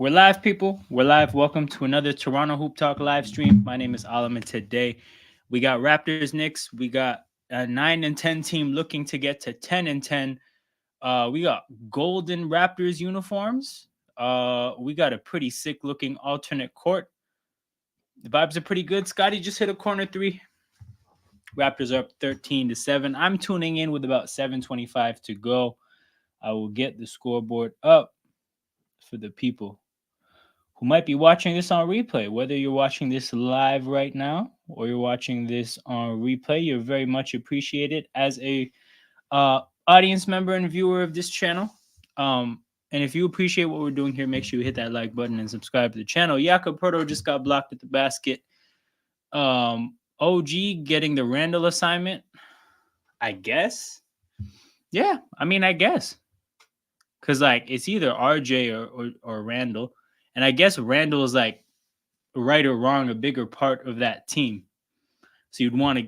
We're live, people. We're live. Welcome to another Toronto Hoop Talk live stream. My name is Alam, and today we got Raptors Knicks. We got a 9-10 team looking to get to 10-10. We got golden Raptors uniforms. We got a pretty sick looking alternate court. The vibes are pretty good. Scotty just hit a corner three. Raptors are up 13-7. I'm tuning in with about 7:25 to go. I will get the scoreboard up for the people who might be watching this on replay. Whether you're watching this live right now or you're watching this on replay, you're very much appreciated as a audience member and viewer of this channel. And if you appreciate what we're doing here, make sure you hit that like button and subscribe to the channel. Jakob Proto just got blocked at the basket. OG getting the Randall assignment, I guess. Yeah, I mean, I guess. Because, like, it's either RJ or Randall. And I guess Randall is, like, right or wrong, a bigger part of that team. So you'd want to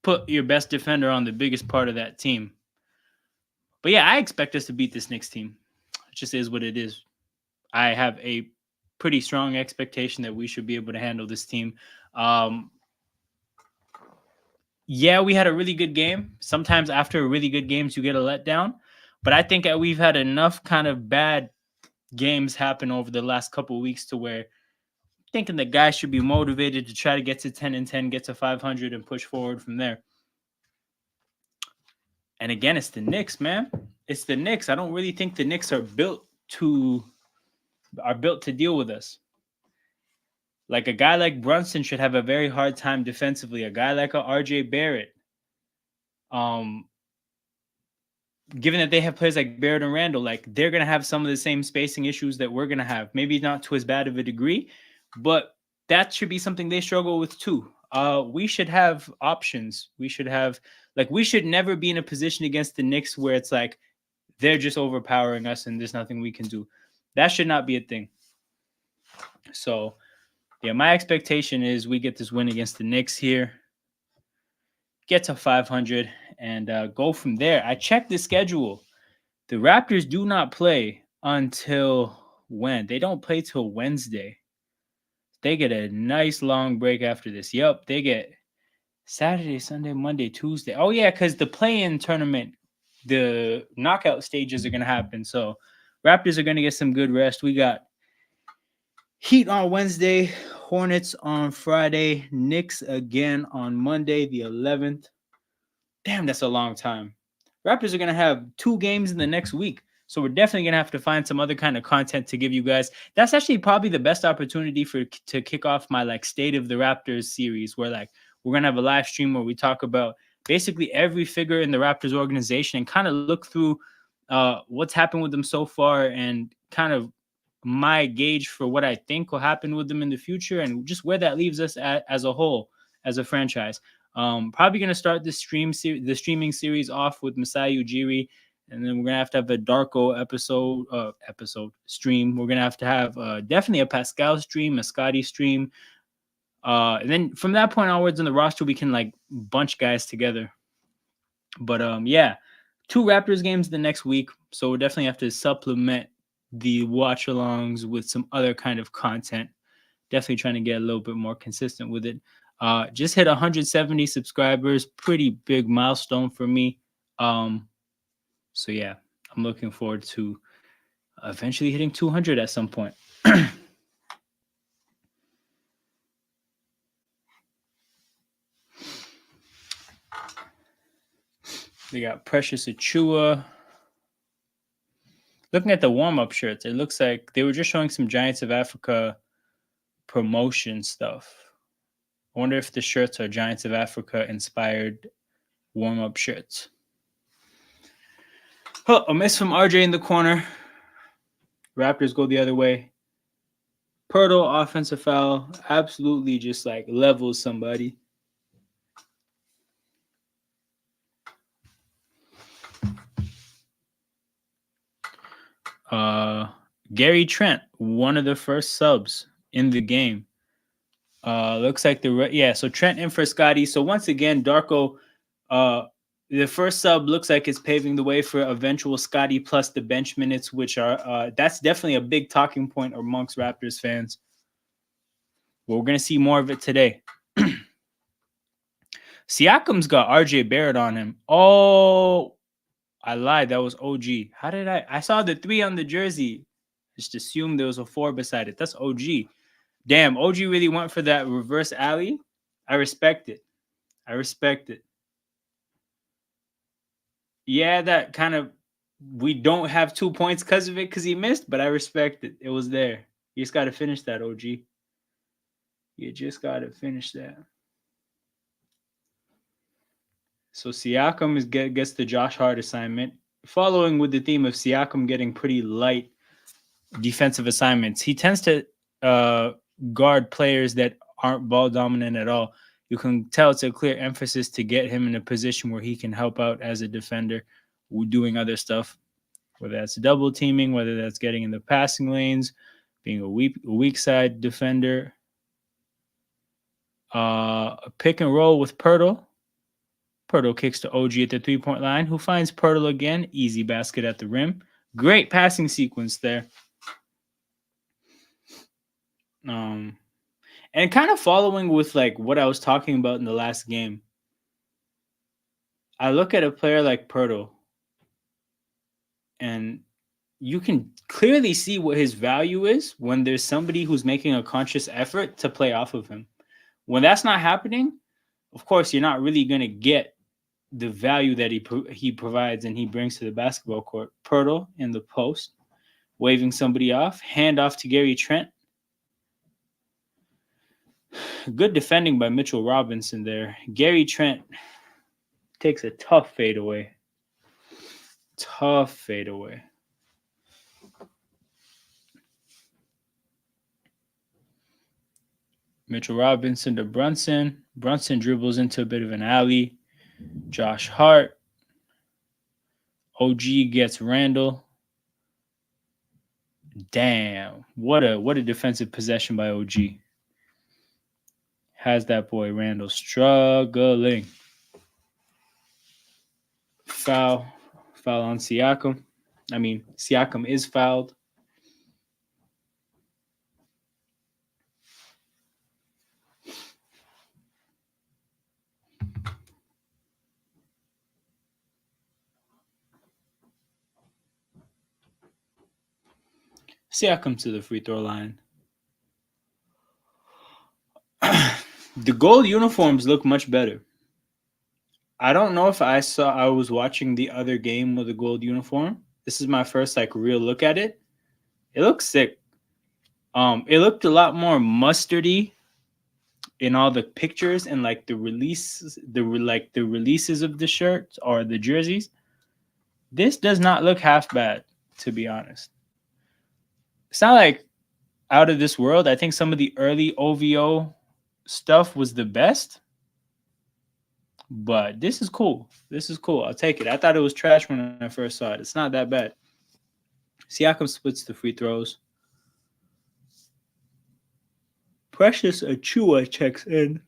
put your best defender on the biggest part of that team. But, yeah, I expect us to beat this Knicks team. It just is what it is. I have a pretty strong expectation that we should be able to handle this team. Yeah, we had a really good game. Sometimes after really good games, you get a letdown. But I think that we've had enough kind of bad games happen over the last couple of weeks to where I'm thinking the guys should be motivated to try to get to 10-10, get to 500, and push forward from there. And again, it's the Knicks, man. It's the Knicks. I don't really think the Knicks are built to deal with us. Like a guy like Brunson should have a very hard time defensively. A guy like a RJ Barrett, given that they have players like Barrett and Randall, like they're going to have some of the same spacing issues that we're going to have. Maybe not to as bad of a degree, but that should be something they struggle with too. We should have options. We should never be in a position against the Knicks where it's like they're just overpowering us and there's nothing we can do. That should not be a thing. So, yeah, my expectation is we get this win against the Knicks here, get to 500, and go from there. I checked the schedule. The Raptors do not play until when? They don't play till Wednesday. They get a nice long break after this. Yep, they get Saturday, Sunday, Monday, Tuesday. Oh, yeah, because the play-in tournament, the knockout stages are going to happen. So Raptors are going to get some good rest. We got Heat on Wednesday, Hornets on Friday, Knicks again on Monday, the 11th. Damn, that's a long time. Raptors are going to have 2 games in the next week. So we're definitely going to have to find some other kind of content to give you guys. That's actually probably the best opportunity to kick off my like State of the Raptors series, where like we're going to have a live stream where we talk about basically every figure in the Raptors organization and kind of look through what's happened with them so far and kind of my gauge for what I think will happen with them in the future and just where that leaves us as a whole, as a franchise. Probably going to start the streaming series off with Masai Ujiri, and then we're going to have a Darko episode stream. We're going to have definitely a Pascal stream, a Scotty stream. And then from that point onwards in the roster, we can like bunch guys together. But yeah, 2 Raptors games the next week. So we'll definitely have to supplement the watch-alongs with some other kind of content. Definitely trying to get a little bit more consistent with it. Just hit 170 subscribers. Pretty big milestone for me. So yeah, I'm looking forward to eventually hitting 200 at some point. They got Precious Achua. Looking at the warm-up shirts, it looks like they were just showing some Giants of Africa promotion stuff. I wonder if the shirts are Giants of Africa inspired warm-up shirts. Oh, a miss from RJ in the corner. Raptors go the other way. Pirtle, offensive foul, absolutely just like levels somebody. Gary Trent, one of the first subs in the game. Looks like so Trent in for Scotty. So once again, Darko The first sub looks like it's paving the way for eventual Scotty plus the bench minutes, which are that's definitely a big talking point amongst Raptors fans. Well, we're gonna see more of it today. Siakam's got RJ Barrett on him. Oh, I lied. That was OG. How did I saw the 3 on the jersey. Just assumed there was a 4 beside it. That's OG. Damn, OG really went for that reverse alley. I respect it. I respect it. Yeah, that kind of we don't have 2 points because of it because he missed, but I respect it. It was there. You just got to finish that, OG. You just got to finish that. So Siakam gets the Josh Hart assignment, following with the theme of Siakam getting pretty light defensive assignments. He tends to guard players that aren't ball dominant at all. You can tell it's a clear emphasis to get him in a position where he can help out as a defender, doing other stuff, whether that's double teaming, whether that's getting in the passing lanes, being a weak side defender. A pick and roll with Pirtle. Pirtle kicks to OG at the 3-point line, who finds Pirtle again. Easy basket at the rim. Great passing sequence there. And kind of following with like what I was talking about in the last game. I look at a player like Pirtle, and you can clearly see what his value is when there's somebody who's making a conscious effort to play off of him. When that's not happening, of course, you're not really going to get the value that he provides and he brings to the basketball court. Pirtle in the post, waving somebody off, hand off to Gary Trent. Good defending by Mitchell Robinson there. Gary Trent takes a tough fadeaway. Tough fadeaway. Mitchell Robinson to Brunson. Brunson dribbles into a bit of an alley. Josh Hart. OG gets Randall. Damn. What a defensive possession by OG. Has that boy Randall struggling. Foul on Siakam. I mean, Siakam is fouled. Siakam to the free throw line. The gold uniforms look much better. I don't know if I was watching the other game with the gold uniform. This is my first like real look at it. It looks sick. It looked a lot more mustardy in all the pictures and like the releases, the releases of the shirts or the jerseys. This does not look half bad, to be honest. It's not like out of this world. I think some of the early OVO stuff was the best. But this is cool. This is cool. I'll take it. I thought it was trash when I first saw it. It's not that bad. Siakam splits the free throws. Precious Achua checks in.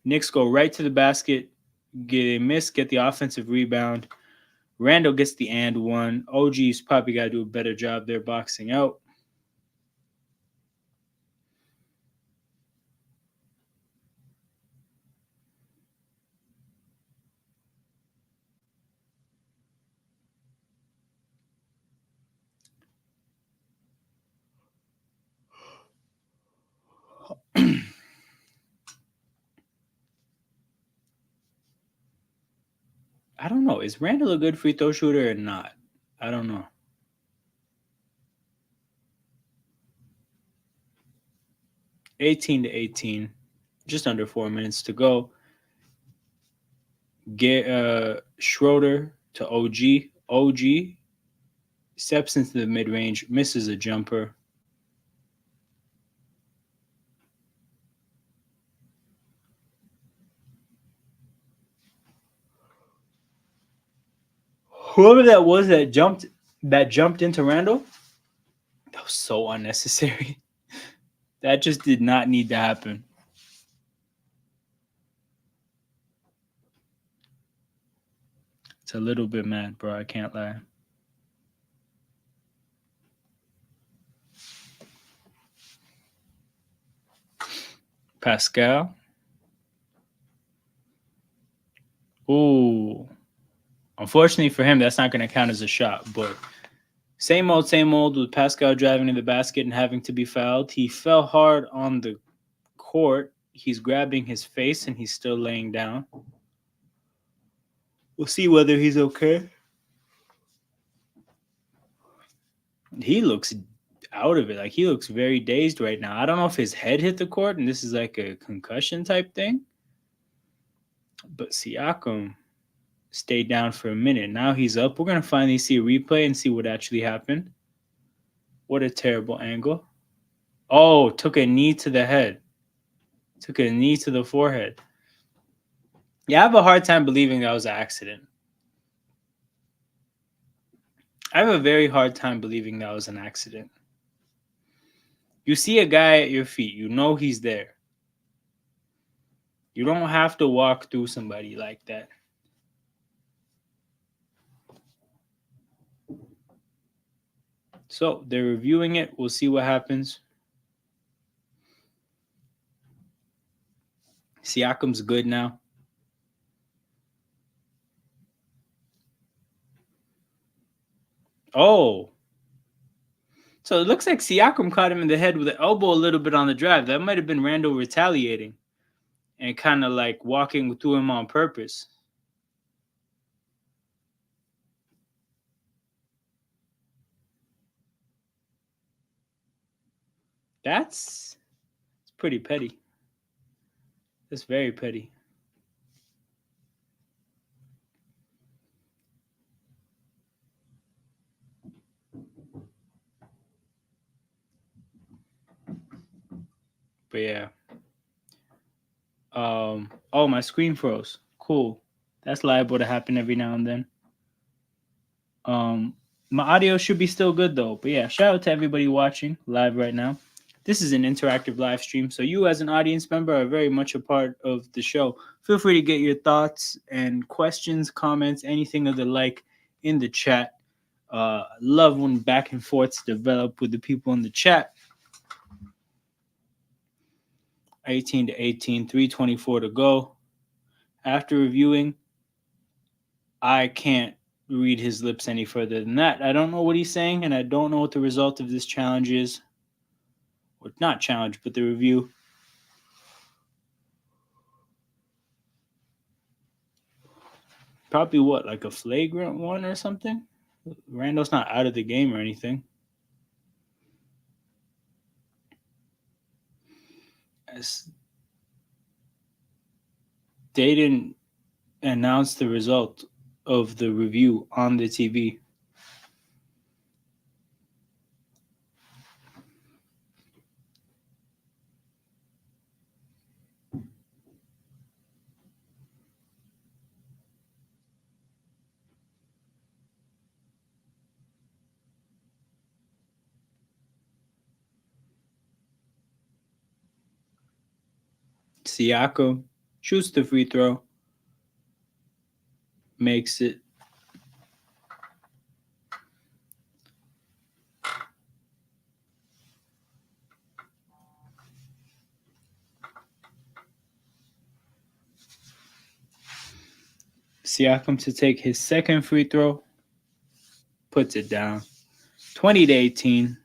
Knicks go right to the basket. Get a miss, get the offensive rebound. Randall gets the and one. OG's probably got to do a better job there boxing out. I don't know. Is Randall a good free throw shooter or not? I don't know. (18-18), just under 4 minutes to go. Get Schroeder to OG. OG steps into the mid range, misses a jumper. Whoever that was that jumped into Randall, that was so unnecessary. That just did not need to happen. It's a little bit mad, bro. I can't lie. Pascal. Ooh. Unfortunately for him, that's not going to count as a shot. But same old with Pascal driving to the basket and having to be fouled. He fell hard on the court. He's grabbing his face and he's still laying down. We'll see whether he's okay. He looks out of it. Like, he looks very dazed right now. I don't know if his head hit the court and this is like a concussion type thing. But Siakam stayed down for a minute. Now he's up. We're going to finally see a replay and see what actually happened. What a terrible angle. Oh, took a knee to the head. Took a knee to the forehead. Yeah, I have a hard time believing that was an accident. I have a very hard time believing that was an accident. You see a guy at your feet. You know he's there. You don't have to walk through somebody like that. So they're reviewing it. We'll see what happens. Siakam's good now. Oh. So it looks like Siakam caught him in the head with the elbow a little bit on the drive. That might have been Randall retaliating and kind of like walking through him on purpose. That's pretty petty. That's very petty. But yeah. Oh, my screen froze. Cool. That's liable to happen every now and then. My audio should be still good though. But yeah, shout out to everybody watching live right now. This is an interactive live stream, so you as an audience member are very much a part of the show. Feel free to get your thoughts and questions, comments, anything of the like in the chat. Love when back and forths develop with the people in the chat. 18-18, 3:24 to go. After reviewing, I can't read his lips any further than that. I don't know what he's saying, and I don't know what the result of this challenge is. Or not challenge, but the review. Probably what, like a flagrant one or something? Randall's not out of the game or anything. They didn't announce the result of the review on the TV. Siakam shoots the free throw, makes it. Siakam to take his second free throw, puts it down. 20-18.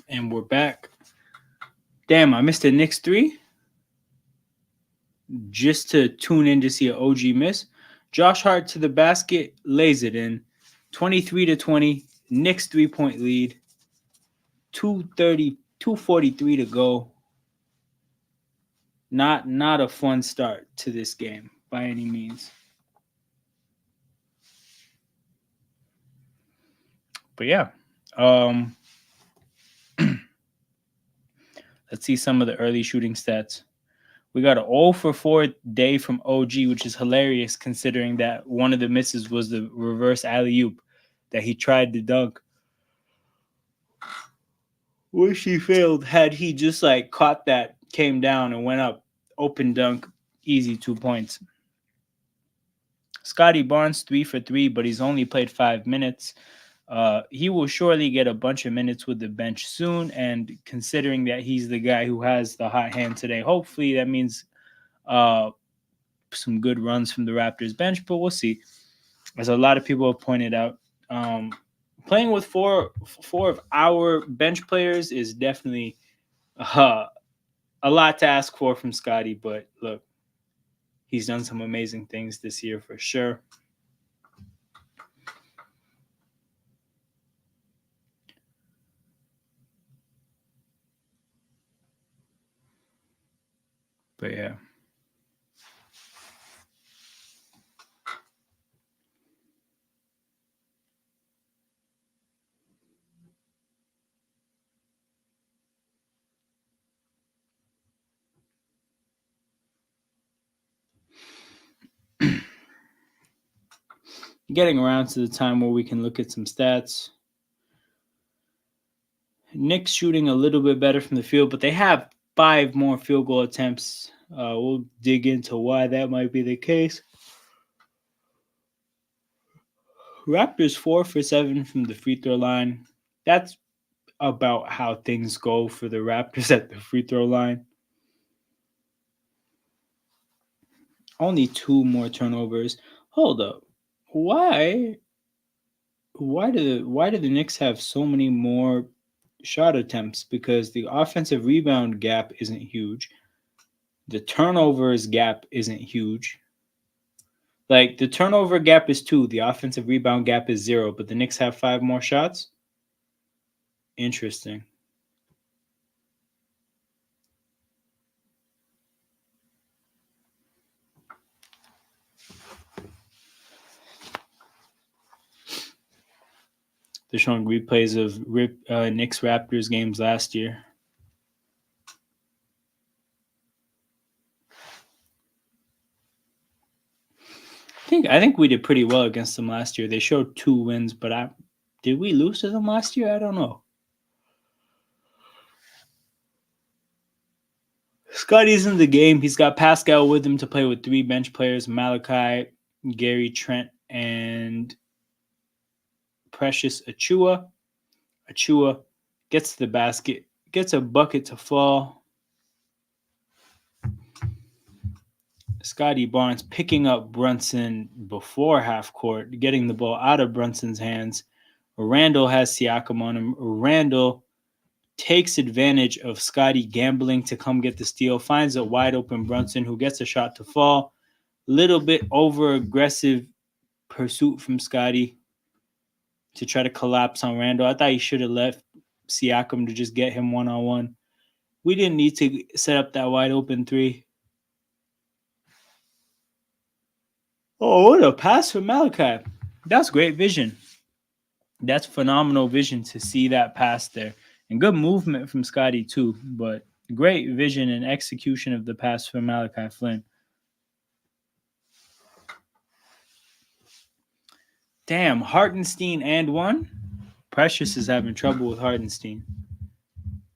And we're back. Damn, I missed the Knicks 3. Just to tune in to see an OG miss. Josh Hart to the basket, lays it in. 23-20, Knicks 3-point lead. 2:30, 2:43 to go. Not a fun start to this game by any means. But yeah, um, let's see some of the early shooting stats. We got an 0 for 4 day from OG, which is hilarious considering that one of the misses was the reverse alley oop that he tried to dunk. Wish he failed. Had he just like caught that, came down and went up, open dunk, easy 2 points. Scotty Barnes 3 for 3, but he's only played 5 minutes. He will surely get a bunch of minutes with the bench soon. And considering that he's the guy who has the hot hand today, hopefully that means some good runs from the Raptors bench. But we'll see. As a lot of people have pointed out, playing with four of our bench players is definitely a lot to ask for from Scotty. But look, he's done some amazing things this year for sure. But yeah. Getting around to the time where we can look at some stats. Knicks shooting a little bit better from the field, but they have 5 more field goal attempts. We'll dig into why that might be the case. Raptors 4 for 7 from the free throw line. That's about how things go for the Raptors at the free throw line. Only 2 more turnovers. Hold up. Why do the Knicks have so many more shot attempts? Because the offensive rebound gap isn't huge. The turnovers gap isn't huge. Like the turnover gap is 2, the offensive rebound gap is 0, but the Knicks have 5 more shots. Interesting. They're showing replays of Knicks Raptors games last year. I think we did pretty well against them last year. They showed 2 wins, but did we lose to them last year? I don't know. Scotty's in the game. He's got Pascal with him to play with 3 bench players: Malachi, Gary Trent, and Precious Achua. Achua gets to the basket, gets a bucket to fall. Scotty Barnes picking up Brunson before half court, getting the ball out of Brunson's hands. Randall has Siakam on him. Randall takes advantage of Scotty gambling to come get the steal, finds a wide open Brunson who gets a shot to fall. Little bit over aggressive pursuit from Scotty to try to collapse on Randall. I thought he should have left Siakam to just get him one-on-one. We didn't need to set up that wide open 3. Oh, what a pass from Malachi. That's great vision. That's phenomenal vision to see that pass there. And good movement from Scotty too, but great vision and execution of the pass from Malachi Flynn. Damn, Hartenstein and 1? Precious is having trouble with Hartenstein.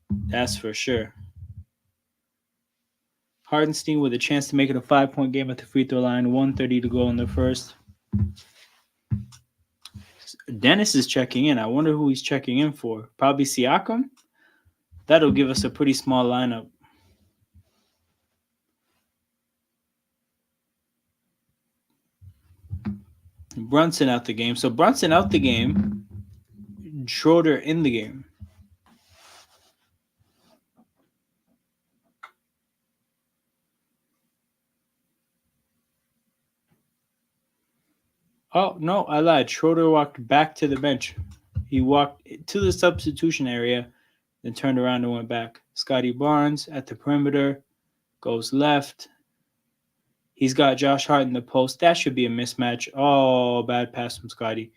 That's for sure. Hartenstein with a chance to make it a 5-point game at the free throw line. 1:30 to go in the first. Dennis is checking in. I wonder who he's checking in for. Probably Siakam. That'll give us a pretty small lineup. Brunson out the game. So Brunson out the game. Schroeder in the game. Oh, no, I lied. Schroeder walked back to the bench. He walked to the substitution area, then turned around and went back. Scotty Barnes at the perimeter goes left. He's got Josh Hart in the post. That should be a mismatch. Oh, bad pass from Scotty.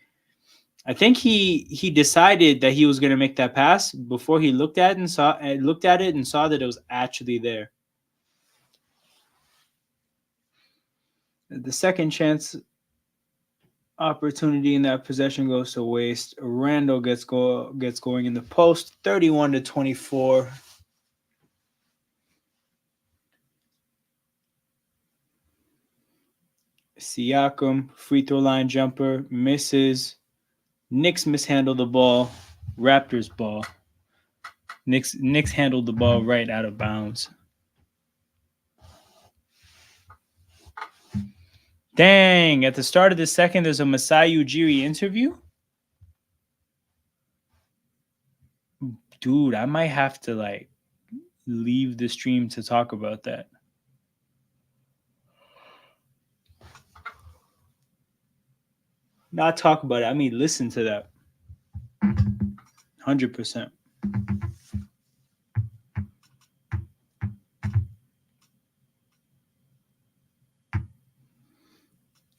I think he decided that he was going to make that pass before he looked at it and saw that it was actually there. The second chance opportunity in that possession goes to waste. Randall gets going in the post, 31-24. Siakam, free throw line jumper, misses. Knicks mishandle the ball. Raptors ball. Knicks handled the ball right out of bounds. Dang, at the start of the second, there's a Masai Ujiri interview. Dude, I might have to leave the stream to talk about that. Not talk about it. I mean, listen to that. 100%.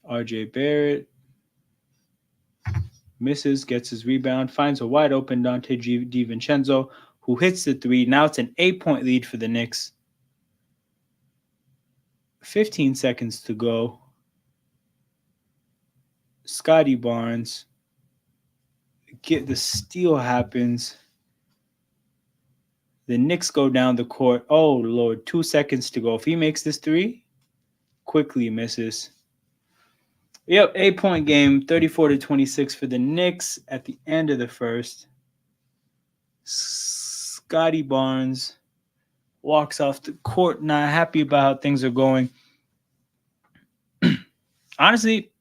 RJ Barrett misses, gets his rebound, finds a wide open Dante DiVincenzo, who hits the three. Now it's an 8-point lead for the Knicks. 15 seconds to go. Scotty Barnes. The steal happens. The Knicks go down the court. Oh, Lord. 2 seconds to go. If he makes this three, quickly misses. Yep, 8-point game, 34-26 for the Knicks at the end of the first. Scotty Barnes walks off the court, not happy about how things are going. Honestly,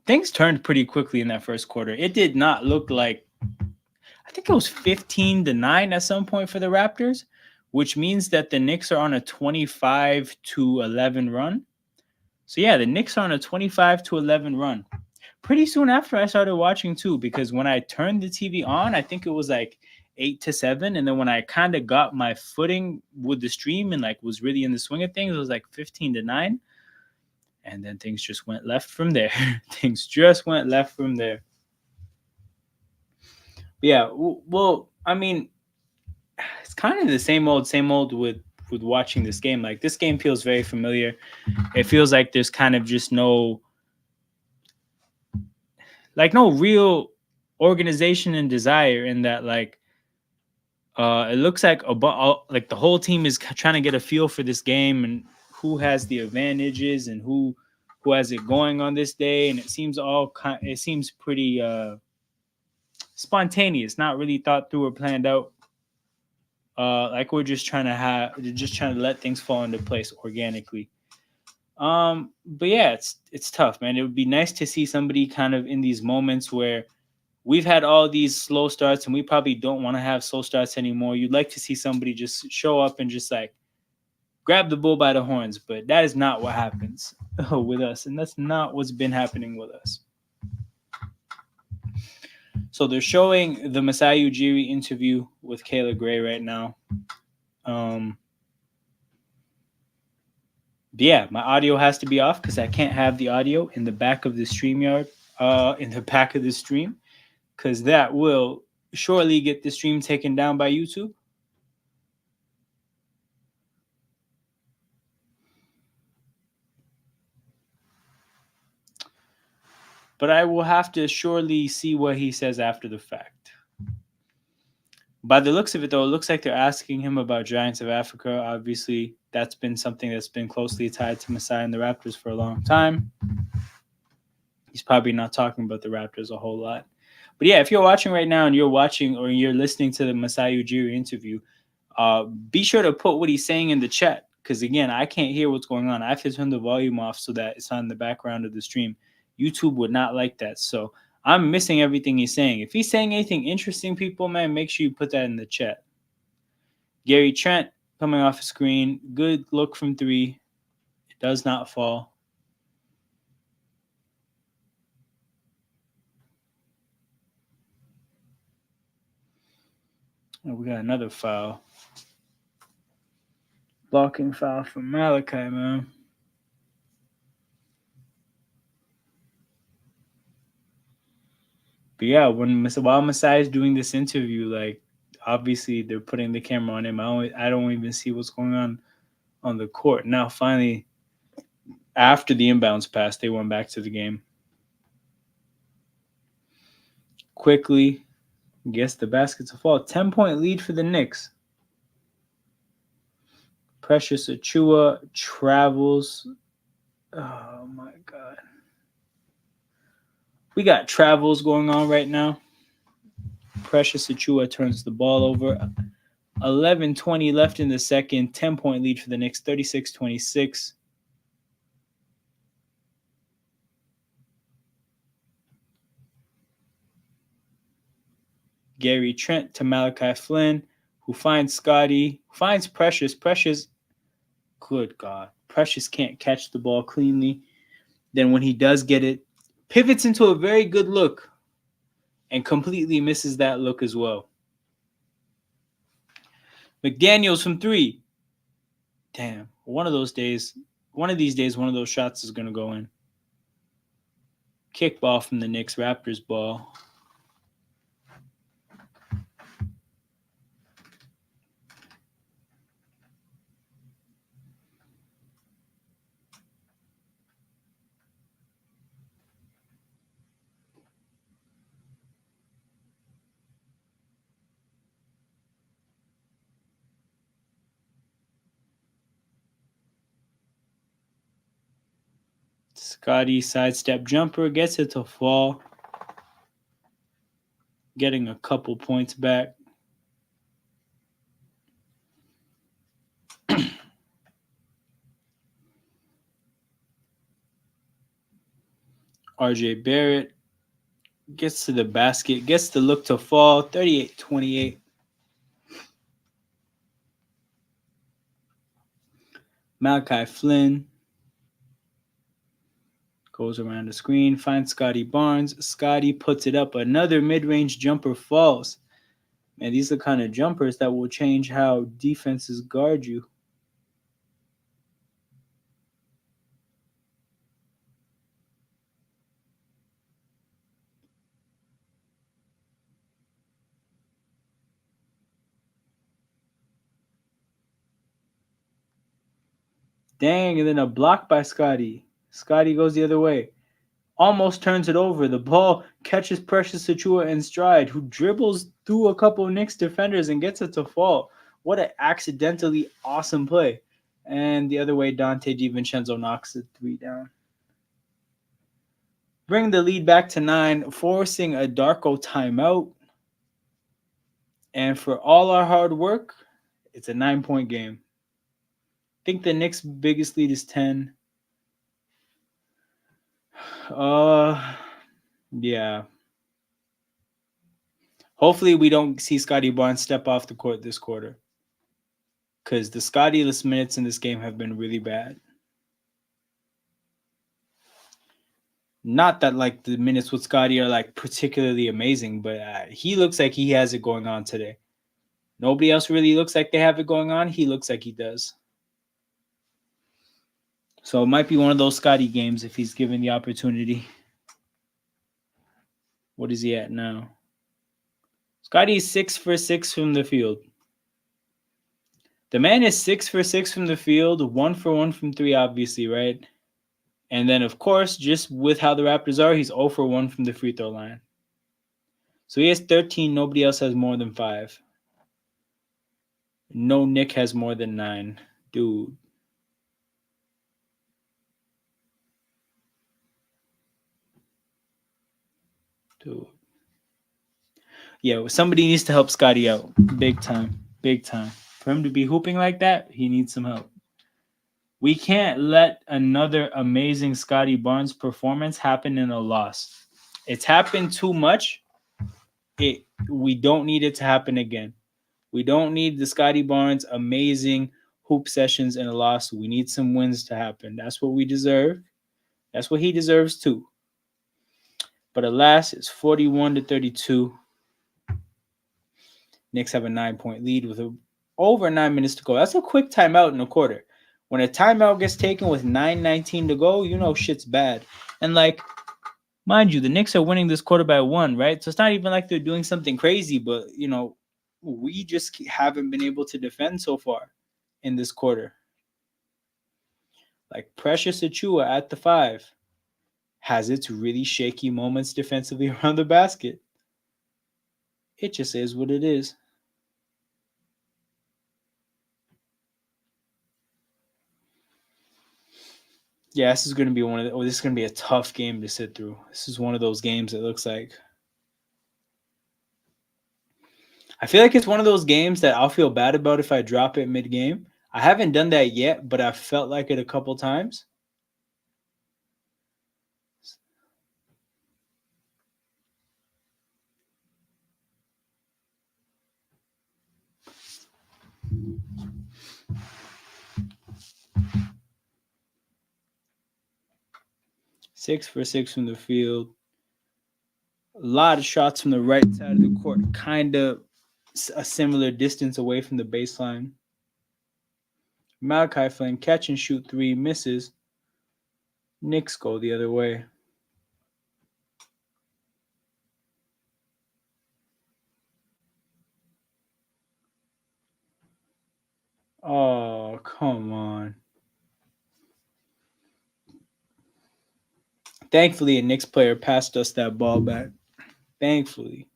things turned pretty quickly in that first quarter. It did not look like, I think it was 15-9 at some point for the Raptors, which means that the Knicks are on a 25-11 run. So yeah, the Knicks are on a 25-11 run. Pretty soon after I started watching too, because when I turned the TV on, I think it was 8-7, and then when I kind of got my footing with the stream and was really in the swing of things, it was 15-9, and then things just went left from there. Things just went left from there. But yeah, well, I mean, it's kind of the same old with watching this game. This game feels very familiar. It feels like there's kind of just no real organization and desire in that. It looks like the whole team is trying to get a feel for this game and who has the advantages and who has it going on this day, and it seems pretty spontaneous, not really thought through or planned out. We're just trying to let things fall into place organically. But yeah, it's tough, man. It would be nice to see somebody kind of in these moments where we've had all these slow starts and we probably don't want to have slow starts anymore. You'd like to see somebody just show up and just grab the bull by the horns, but that is not what happens with us, and that's not what's been happening with us. So they're showing the Masai Ujiri interview with Kayla Gray right now. Yeah, my audio has to be off because I can't have the audio in the back of the StreamYard, in the back of the stream, because that will shortly get the stream taken down by YouTube. But I will have to surely see what he says after the fact. By the looks of it, though, it looks like they're asking him about Giants of Africa. Obviously, that's been something that's been closely tied to Masai and the Raptors for a long time. He's probably not talking about the Raptors a whole lot. But yeah, if you're watching right now and you're watching or you're listening to the Masai Ujiri interview, be sure to put what he's saying in the chat. Because again, I can't hear what's going on. I have to turn the volume off so that it's on the background of the stream. YouTube would not like that. So I'm missing everything he's saying. If he's saying anything interesting, people, man, make sure you put that in the chat. Gary Trent coming off the screen. Good look from three. It does not fall. Oh, we got another foul. Blocking foul from Malachi, man. But yeah, while Masai is doing this interview, like obviously they're putting the camera on him. I don't even see what's going on the court. Now finally, after the inbounds pass, they went back to the game. Quickly, guess the basket's a fall. 10-point lead for the Knicks. Precious Achua travels. Oh my god. We got travels going on right now. Precious Achua turns the ball over. 11:20 left in the second. 10-point lead for the Knicks. 36-26. Gary Trent to Malachi Flynn, who finds Scotty, finds Precious. Precious, good God. Precious can't catch the ball cleanly. Then when he does get it, pivots into a very good look and completely misses that look as well. McDaniels from three. Damn, one of these days, one of those shots is going to go in. Kickball from the Knicks Raptors ball. Scotty sidestep jumper gets it to fall. Getting a couple points back. RJ Barrett gets to the basket, gets the look to fall. 38-28. Malachi Flynn goes around the screen, finds Scotty Barnes. Scotty puts it up. Another mid-range jumper falls. Man, these are the kind of jumpers that will change how defenses guard you. Dang, and then a block by Scotty. Scotty goes the other way. Almost turns it over. The ball catches Precious Achua in stride, who dribbles through a couple of Knicks defenders and gets it to fall. What an accidentally awesome play. And the other way, Dante DiVincenzo knocks the three down. Bring the lead back to 9, forcing a Darko timeout. And for all our hard work, it's a 9-point game. I think the Knicks' biggest lead is 10. Yeah. Hopefully we don't see Scotty Barnes step off the court this quarter, because the Scotty-less minutes in this game have been really bad. Not that like the minutes with Scotty are like particularly amazing, but he looks like he has it going on today. Nobody else really looks like they have it going on. He looks like he does. So it might be one of those Scotty games if he's given the opportunity. What is he at now? Scotty's 6 for 6 from the field. The man is 6 for 6 from the field, 1 for 1 from 3, obviously, right? And then, of course, just with how the Raptors are, he's 0 for 1 from the free throw line. So he has 13. Nobody else has more than 5. No Nick has more than 9. Dude. Yeah, somebody needs to help Scotty out. Big time. Big time. For him to be hooping like that, he needs some help. We can't let another amazing Scotty Barnes performance happen in a loss. It's happened too much. We don't need it to happen again. We don't need the Scotty Barnes amazing hoop sessions in a loss. We need some wins to happen. That's what we deserve. That's what he deserves too. But alas, it's 41-32. Knicks have a 9-point lead with over 9 minutes to go. That's a quick timeout in a quarter. When a timeout gets taken with 9:19 to go, you know shit's bad. And like, mind you, the Knicks are winning this quarter by 1, right? So it's not even like they're doing something crazy, but you know, we just haven't been able to defend so far in this quarter. Like Precious Achua at the 5 has its really shaky moments defensively around the basket. It just is what it is. Yeah, this is going to be this is going to be a tough game to sit through. This is one of those games that looks like I feel like it's one of those games that I'll feel bad about if I drop it mid game. I haven't done that yet, but I've felt like it a couple times. Six for 6 from the field. A lot of shots from the right side of the court, kind of a similar distance away from the baseline. Malachi Flynn catch and shoot 3, misses. Knicks go the other way. Oh, come on. Thankfully, a Knicks player passed us that ball back. Thankfully.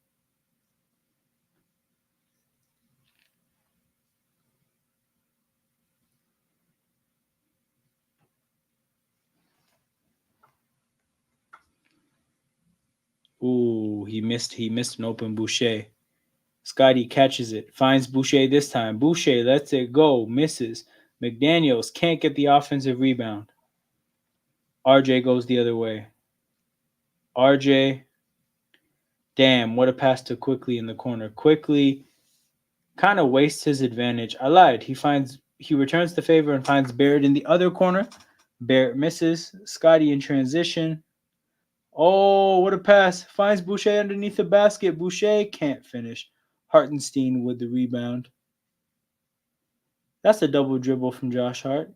Ooh, he missed an open Boucher. Scotty catches it, finds Boucher this time. Boucher lets it go, misses. McDaniels can't get the offensive rebound. RJ goes the other way. RJ, damn, what a pass to Quickly in the corner. Quickly kind of wastes his advantage. I lied. He returns the favor and finds Barrett in the other corner. Barrett misses. Scotty in transition. Oh, what a pass. Finds Boucher underneath the basket. Boucher can't finish. Hartenstein with the rebound. That's a double dribble from Josh Hart.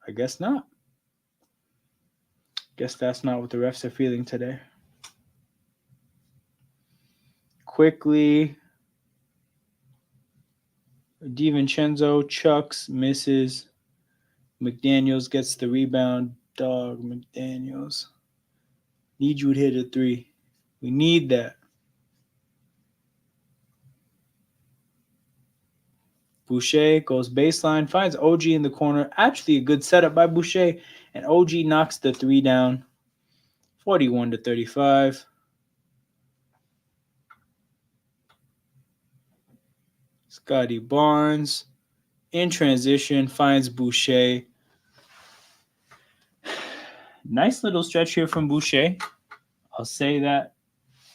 I guess not. Guess that's not what the refs are feeling today. Quickly, DiVincenzo chucks, misses. McDaniels gets the rebound. Dog, McDaniels. Need you to hit a 3. We need that. Boucher goes baseline, finds OG in the corner. Actually, a good setup by Boucher, and OG knocks the 3 down. 41-35. Scotty Barnes in transition finds Boucher. Nice little stretch here from Boucher. I'll say that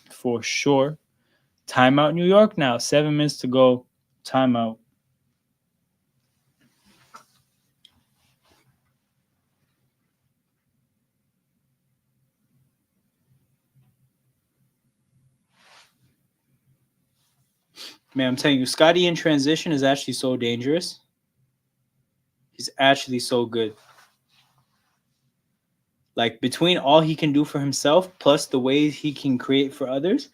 for sure. Timeout New York now. 7 minutes to go. Timeout. Man, I'm telling you, Scotty in transition is actually so dangerous. He's actually so good. Like, between all he can do for himself, plus the ways he can create for others,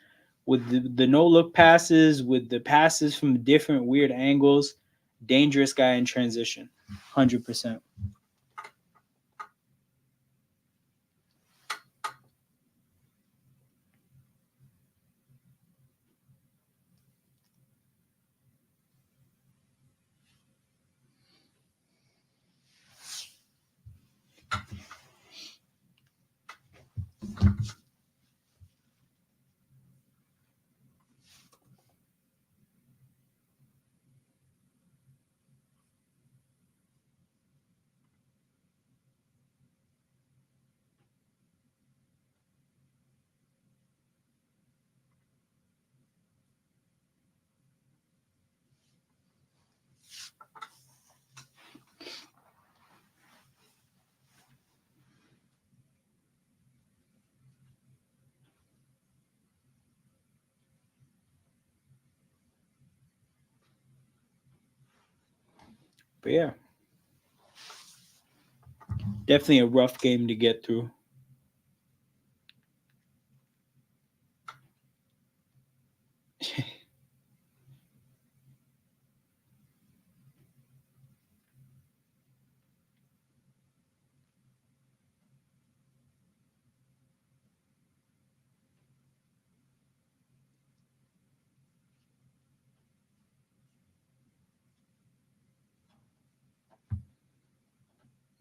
with the no-look passes, with the passes from different weird angles, dangerous guy in transition. 100%. But yeah, definitely a rough game to get through.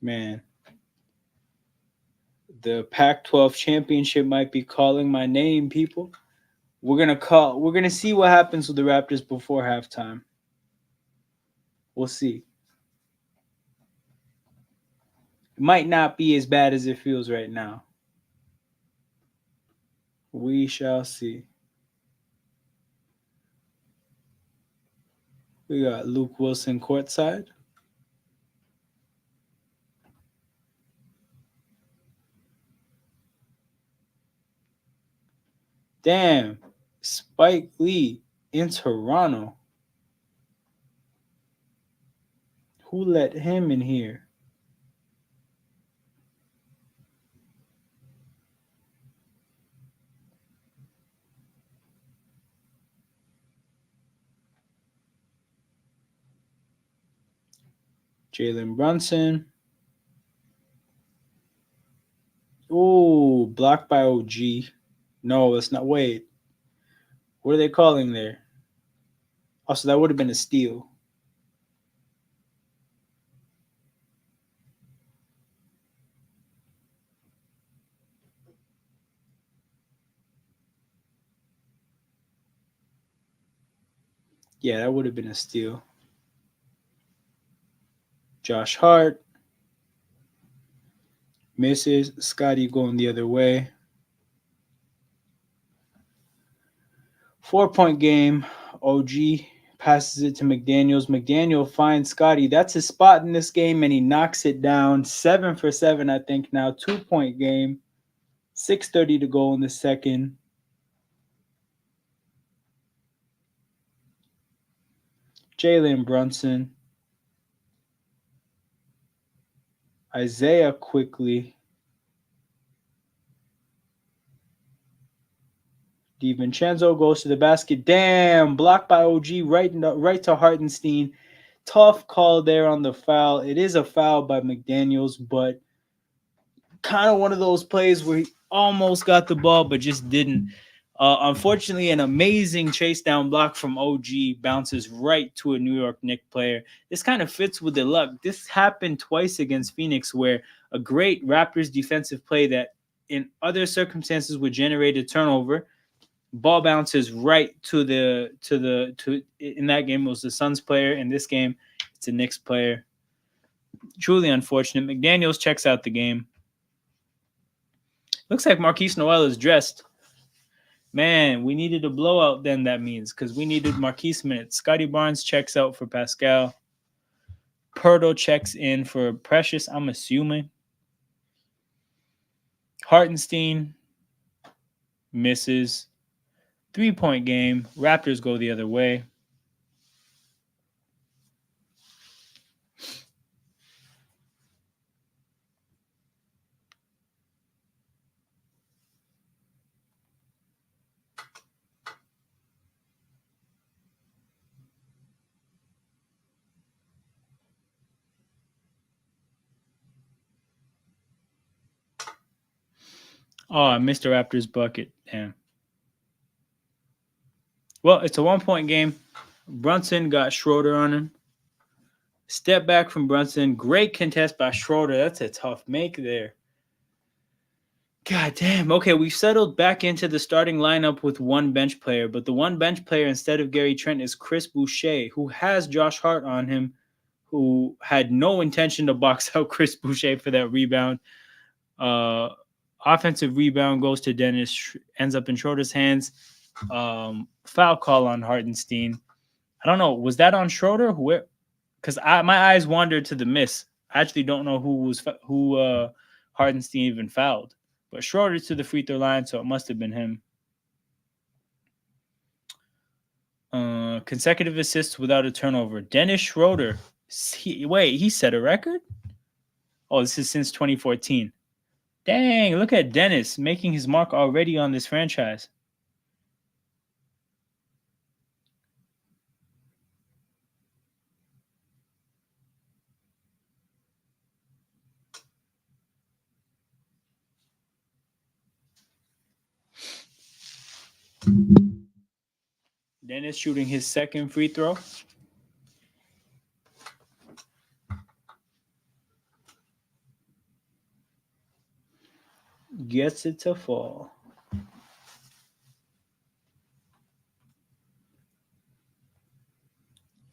Man, the Pac-12 championship might be calling my name, people. We're gonna see what happens with the Raptors before halftime. We'll see. It might not be as bad as it feels right now. We shall see. We got Luke Wilson courtside. Damn, Spike Lee in Toronto. Who let him in here? Jalen Brunson. Ooh, blocked by OG. No, it's not. Wait, what are they calling there? Oh, so that would have been a steal. Yeah, that would have been a steal. Josh Hart misses. Scotty going the other way. 4-point game. OG passes it to McDaniels. McDaniel finds Scotty. That's his spot in this game, and he knocks it down. 7 for 7, I think now. 2-point game. 6:30 to go in the second. Jalen Brunson. Isaiah quickly. DiVincenzo goes to the basket. Damn, blocked by OG right to Hartenstein. Tough call there on the foul. It is a foul by McDaniels, but kind of one of those plays where he almost got the ball but just didn't. Unfortunately, an amazing chase down block from OG bounces right to a New York Knicks player. This kind of fits with the luck. This happened twice against Phoenix, where a great Raptors defensive play that in other circumstances would generate a turnover, ball bounces right to in that game it was the Suns player. In this game, it's a Knicks player. Truly unfortunate. McDaniels checks out the game. Looks like Marquise Noel is dressed. Man, we needed a blowout then, that means, because we needed Marquise minutes. Scotty Barnes checks out for Pascal. Pirtle checks in for Precious, I'm assuming. Hartenstein misses. 3-point game. Raptors go the other way. Oh, I missed the Raptors bucket. Damn. Well, it's a 1-point game. Brunson got Schroeder on him. Step back from Brunson. Great contest by Schroeder. That's a tough make there. God damn. Okay, we've settled back into the starting lineup with one bench player, but the one bench player instead of Gary Trent is Chris Boucher, who has Josh Hart on him, who had no intention to box out Chris Boucher for that rebound. Offensive rebound goes to Dennis, ends up in Schroeder's hands. Foul call on Hartenstein. I don't know. Was that on Schroeder? Where? Because my eyes wandered to the miss. I actually don't know who Hartenstein even fouled. But Schroeder to the free throw line, so it must have been him. Consecutive assists without a turnover. Dennis Schroeder He set a record? Oh, this is since 2014. Dang, look at Dennis making his mark already on this franchise. Dennis shooting his second free throw. Gets it to fall.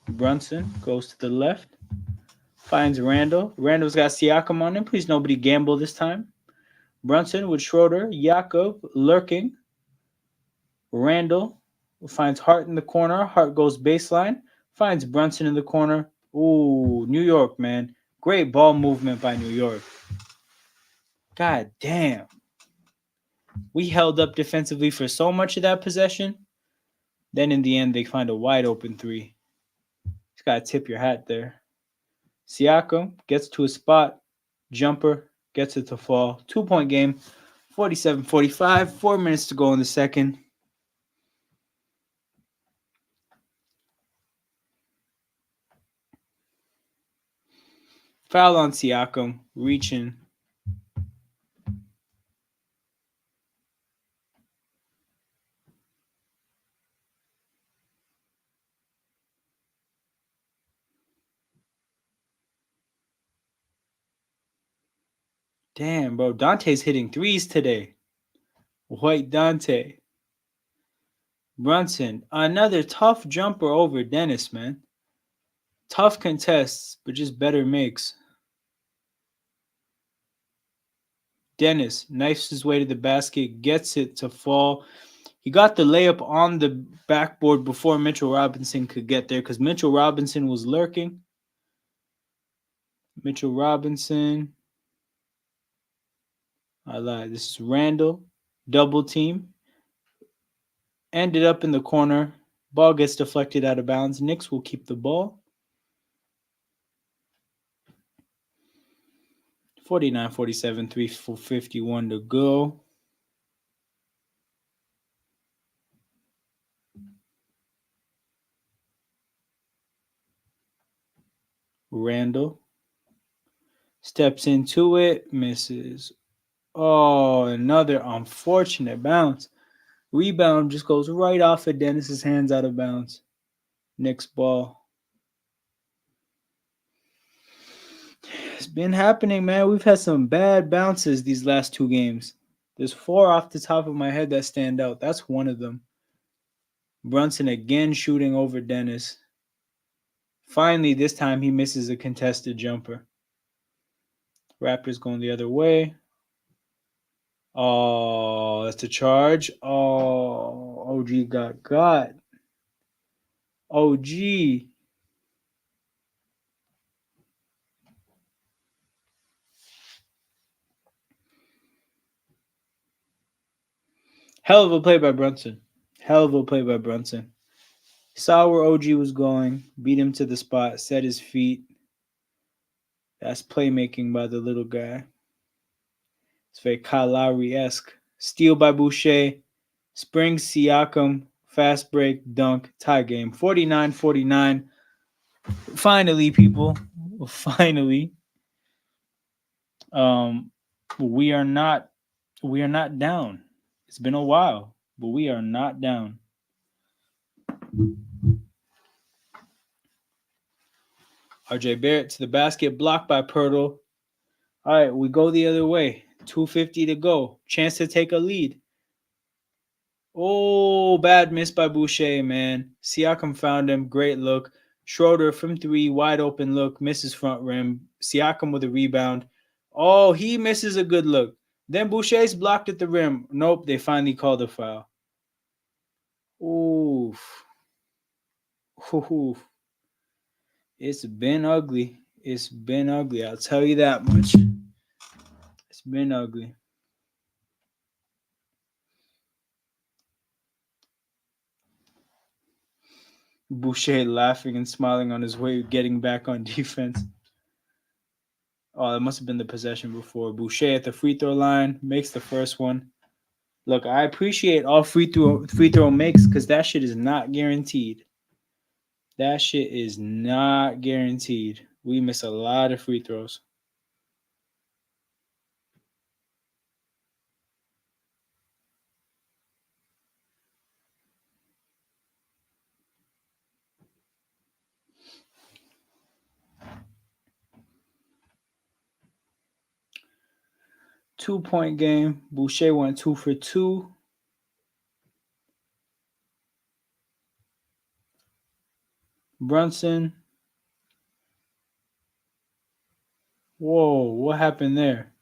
Brunson goes to the left. Finds Randall. Randall's got Siakam on him. Please nobody gamble this time. Brunson with Schroeder. Jakob lurking. Randall finds Hart in the corner. Hart goes baseline. Finds Brunson in the corner. Ooh, New York, man. Great ball movement by New York. God damn. We held up defensively for so much of that possession. Then in the end, they find a wide open three. Just got to tip your hat there. Siakam gets to a spot. Jumper gets it to fall. 2-point game. 47-45. 4 minutes to go in the second. Foul on Siakam. Reaching. Damn, bro. Dante's hitting threes today. White Dante. Brunson. Another tough jumper over Dennis, man. Tough contests, but just better makes. Dennis knifes his way to the basket, gets it to fall. He got the layup on the backboard before Mitchell Robinson could get there because Mitchell Robinson was lurking. Mitchell Robinson. I lied. This is Randall. Double team. Ended up in the corner. Ball gets deflected out of bounds. Knicks will keep the ball. 49-47, 3:51 to go. Randall steps into it, misses. Oh, another unfortunate bounce. Rebound just goes right off of Dennis's hands out of bounds. Knicks ball. It's been happening, man. We've had some bad bounces these last two games. There's 4 off the top of my head that stand out. That's one of them. Brunson again shooting over Dennis. Finally, this time he misses a contested jumper. Raptors going the other way. Oh, that's a charge. Oh, OG got. OG. Hell of a play by Brunson. Hell of a play by Brunson. Saw where OG was going, beat him to the spot, set his feet. That's playmaking by the little guy. It's very Kyle Lowry-esque. Steal by Boucher. Springs Siakam. Fast break, dunk, tie game. 49-49. Finally, people. Finally. We are not down. It's been a while, but we are not down. RJ Barrett to the basket, blocked by Pirtle. All right, we go the other way. 2:50 to go. Chance to take a lead. Oh, bad miss by Boucher, man. Siakam found him. Great look. Schroeder from 3, wide open look, misses front rim. Siakam with a rebound. Oh, he misses a good look. Then Boucher's blocked at the rim. Nope, they finally called a foul. Oof. Oof. It's been ugly. It's been ugly. I'll tell you that much. It's been ugly. Boucher laughing and smiling on his way, getting back on defense. Oh, it must have been the possession before. Boucher at the free throw line makes the first one. Look, I appreciate all free throw makes because that shit is not guaranteed. That shit is not guaranteed. We miss a lot of free throws. Two-point game. Boucher went 2 for 2. Brunson. Whoa, what happened there?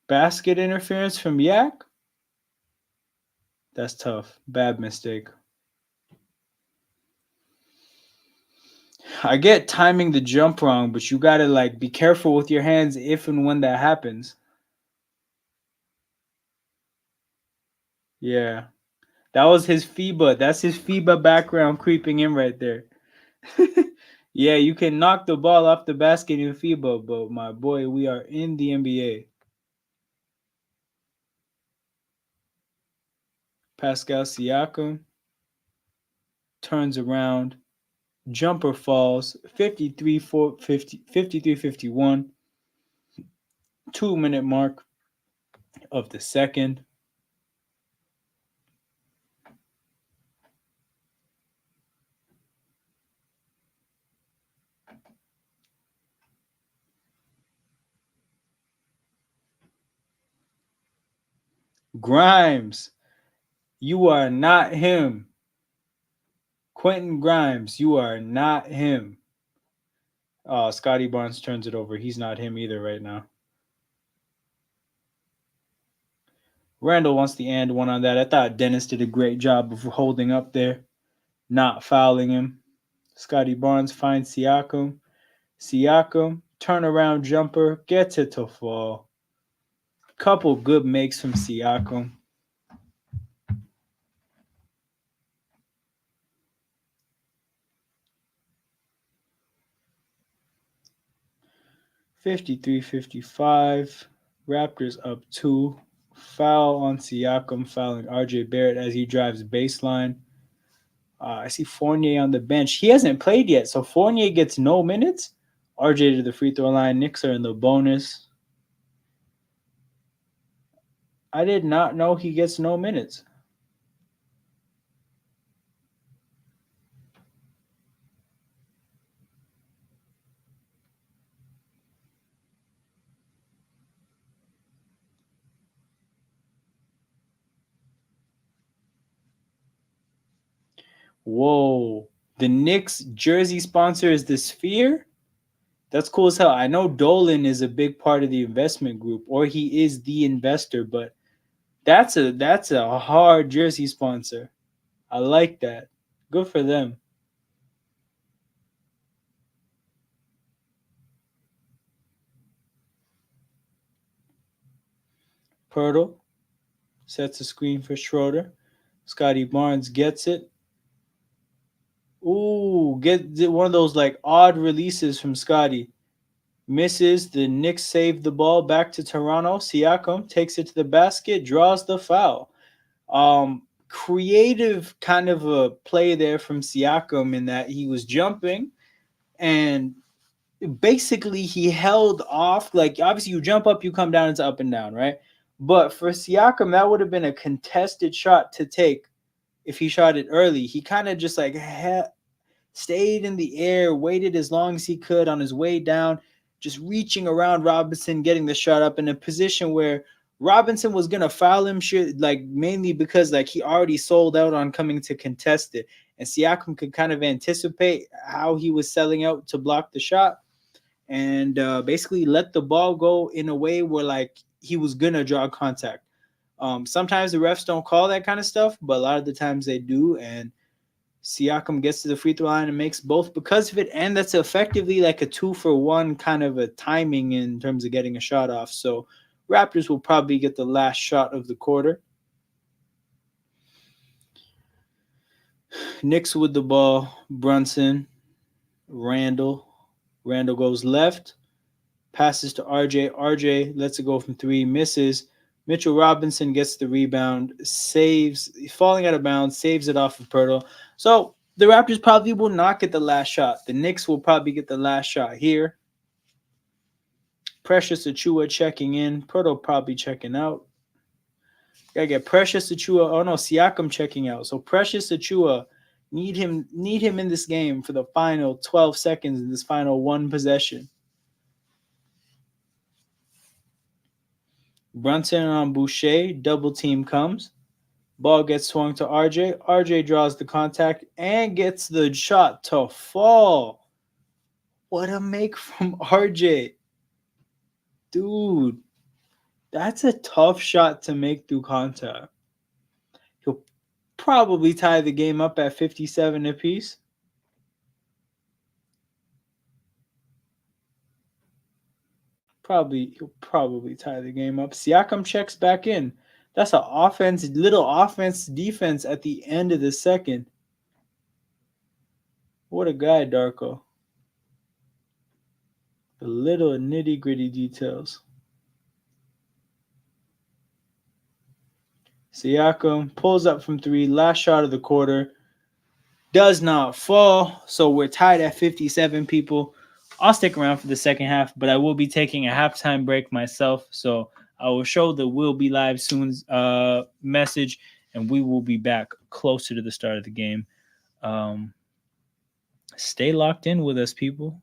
Basket interference from Yak? That's tough. Bad mistake. I get timing the jump wrong, but you gotta like be careful with your hands if and when that happens. Yeah. That was his FIBA. That's his FIBA background creeping in right there. Yeah, you can knock the ball off the basket in FIBA, but my boy, we are in the NBA. Pascal Siakam turns around, jumper falls, 53-51, 2-minute mark of the second. Grimes, you are not him. Quentin Grimes, you are not him. Scotty Barnes turns it over. He's not him either right now. Randall wants the and one on that. I thought Dennis did a great job of holding up there, not fouling him. Scotty Barnes finds Siakam. Siakam, turnaround jumper, gets it to fall. Couple good makes from Siakam. (53-55). Raptors up 2. Foul on Siakam, fouling RJ Barrett as he drives baseline. I see Fournier on the bench. He hasn't played yet, so Fournier gets no minutes. RJ to the free throw line. Knicks are in the bonus. I did not know he gets no minutes. Whoa. The Knicks jersey sponsor is the Sphere? That's cool as hell. I know Dolan is a big part of the investment group, or he is the investor, but that's a hard jersey sponsor. I like that. Good for them. Pirtle sets a screen for Schroeder. Scotty Barnes gets it. Ooh, get one of those like odd releases from Scotty. Misses. The Knicks save the ball back to Toronto. Siakam takes it to the basket, draws the foul. Creative kind of a play there from Siakam in that he was jumping and basically he held off. Like obviously you jump up, you come down, it's up and down, right? But for Siakam, that would have been a contested shot to take if he shot it early. He kind of just like stayed in the air, waited as long as he could on his way down, just reaching around Robinson, getting the shot up in a position where Robinson was gonna foul him, like mainly because like he already sold out on coming to contest it, and Siakam could kind of anticipate how he was selling out to block the shot, and basically let the ball go in a way where like he was gonna draw contact. Sometimes the refs don't call that kind of stuff, but a lot of the times they do, and Siakam gets to the free throw line and makes both because of it, and that's effectively like a 2-for-1 kind of a timing in terms of getting a shot off. So Raptors will probably get the last shot of the quarter. Knicks with the ball. Brunson, Randall. Randall goes left. Passes to RJ. RJ lets it go from three. Misses. Mitchell Robinson gets the rebound. Saves. Falling out of bounds. Saves it off of Pirtle. So the Raptors probably will not get the last shot. The Knicks will probably get the last shot here. Precious Achua checking in. Pirtle probably checking out. Gotta get Precious Achua. Oh no, Siakam checking out. So Precious Achua, need him in this game for the final 12 seconds in this final one possession. Brunson on Boucher, double team comes. Ball gets swung to RJ. RJ draws the contact and gets the shot to fall. What a make from RJ. Dude, that's a tough shot to make through contact. He'll probably tie the game up at 57 apiece. He'll probably tie the game up. Siakam checks back in. That's a little offense defense at the end of the second. What a guy, Darko. The little nitty gritty details. Siakam pulls up from three, last shot of the quarter. Does not fall. So we're tied at 57 people. I'll stick around for the second half, but I will be taking a halftime break myself. So I will show the "will be live soon" message, and we will be back closer to the start of the game. Stay locked in with us, people.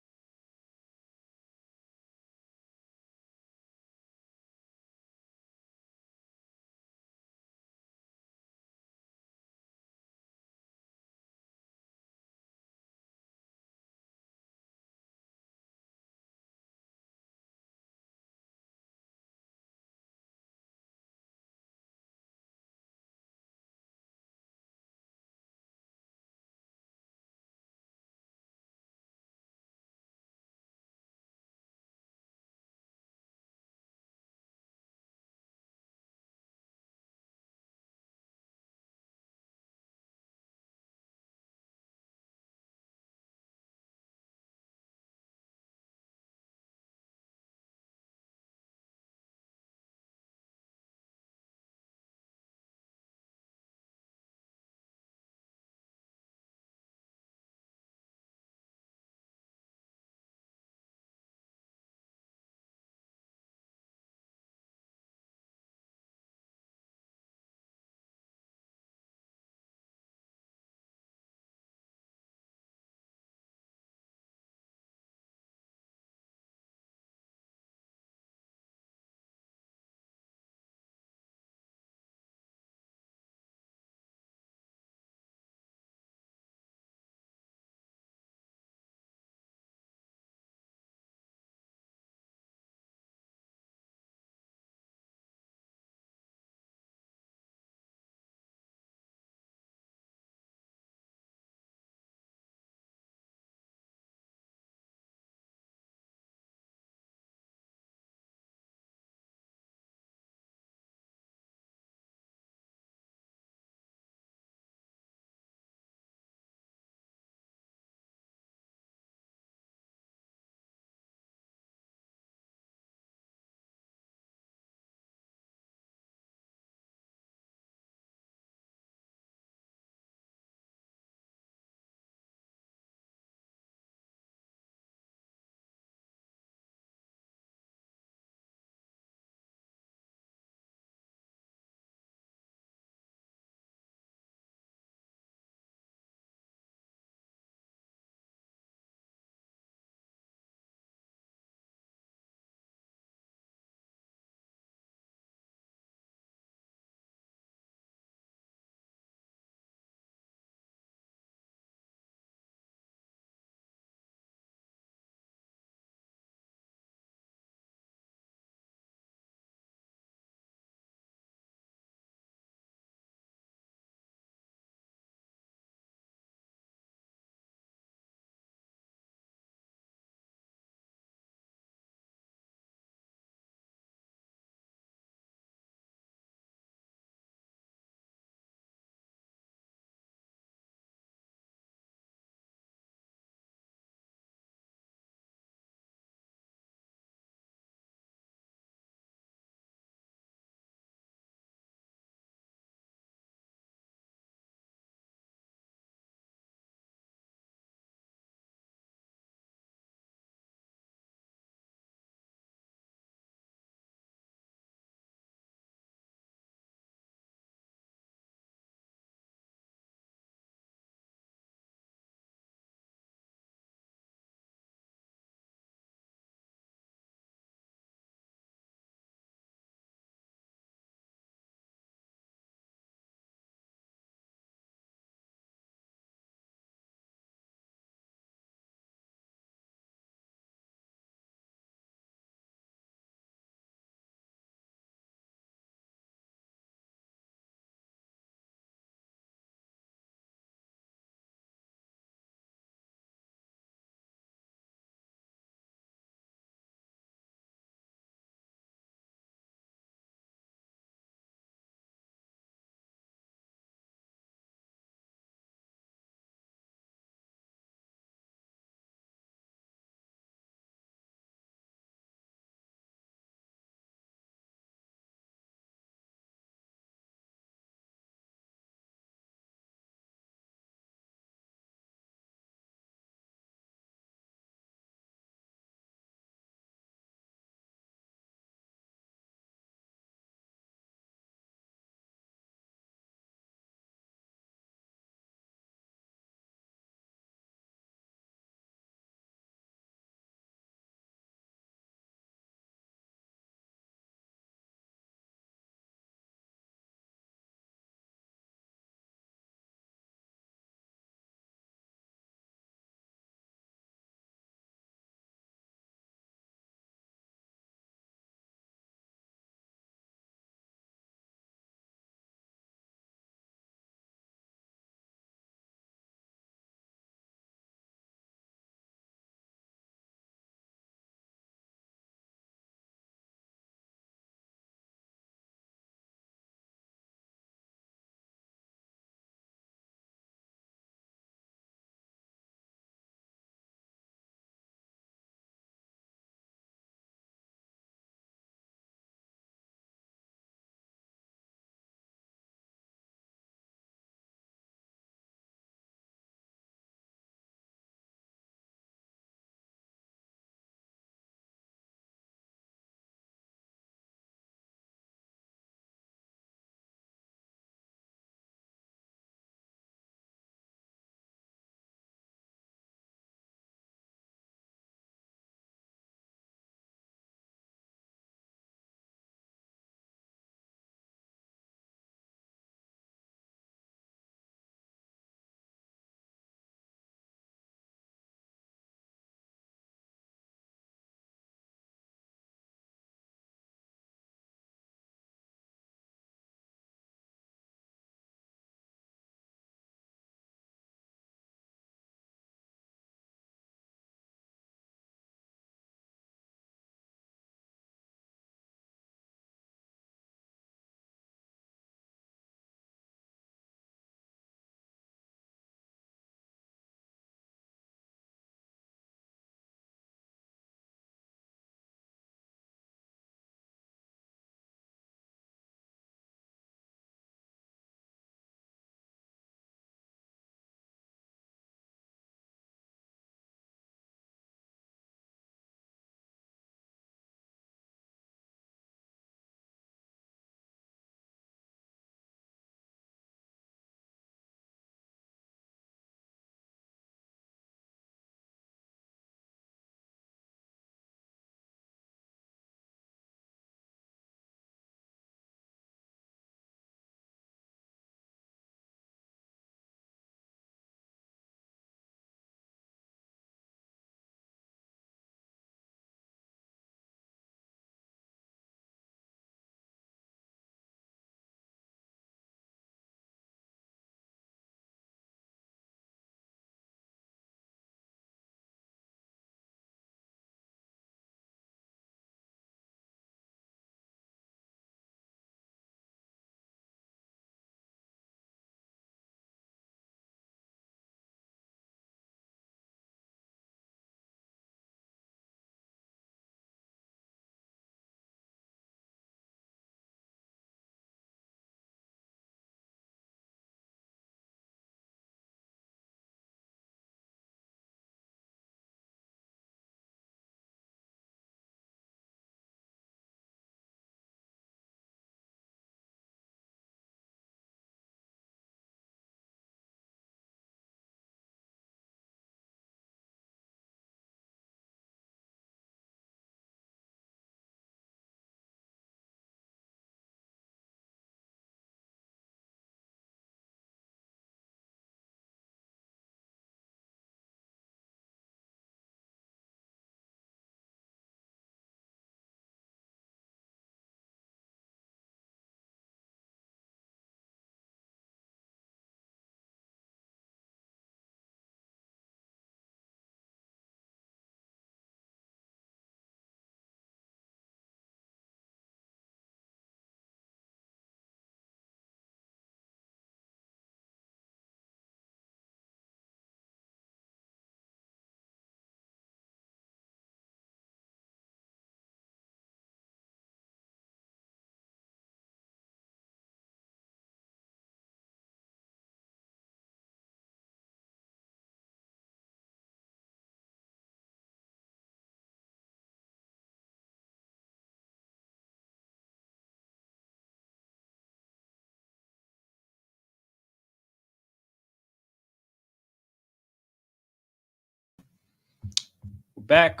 back.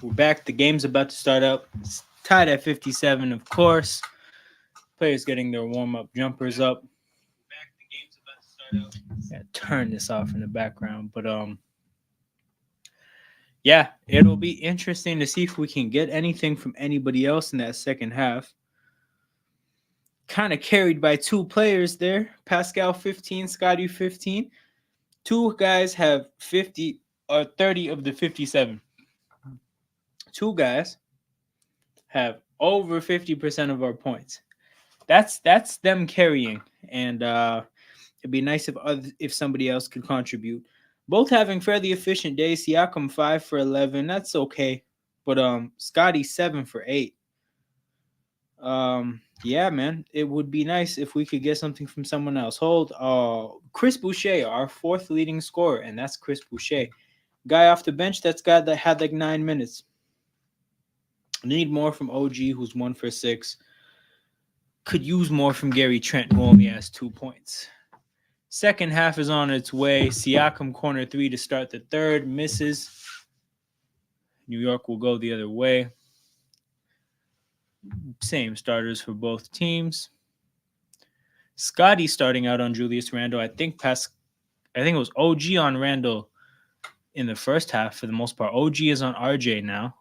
We're back. The game's about to start up. It's tied at 57, of course. Players getting their warm-up jumpers up. Yeah, turn this off in the background. But yeah, it'll be interesting to see if we can get anything from anybody else in that second half. Kind of carried by two players there. Pascal 15, Scotty 15. Two guys have 50 or 30 of the 57. Two guys have over 50% of our points. That's them carrying, and it'd be nice if somebody else could contribute. Both having fairly efficient days. Siakam 5 for 11, that's okay, but Scotty 7 for 8. Yeah, man, it would be nice if we could get something from someone else. Hold, Chris Boucher, our fourth leading scorer, and that's Chris Boucher, guy off the bench. That's guy that had like 9 minutes. Need more from OG, who's 1 for 6. Could use more from Gary Trent, who only has 2 points. Second half is on its way. Siakam corner 3 to start the third. Misses. New York will go the other way. Same starters for both teams. Scotty starting out on Julius Randle. I think it was OG on Randle in the first half for the most part. OG is on RJ now.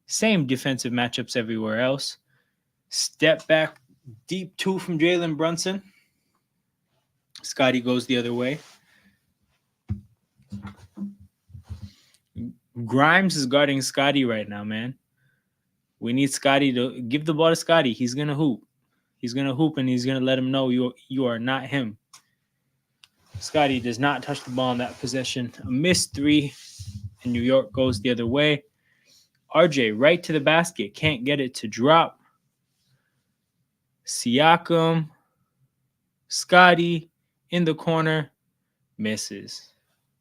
Same defensive matchups everywhere else. Step back, deep 2 from Jalen Brunson. Scotty goes the other way. Grimes is guarding Scotty right now, man. We need Scotty to give the ball to Scotty. He's going to hoop. He's going to hoop, and he's going to let him know you are not him. Scotty does not touch the ball in that possession. A missed 3, and New York goes the other way. RJ right to the basket. Can't get it to drop. Siakam. Scotty in the corner. Misses.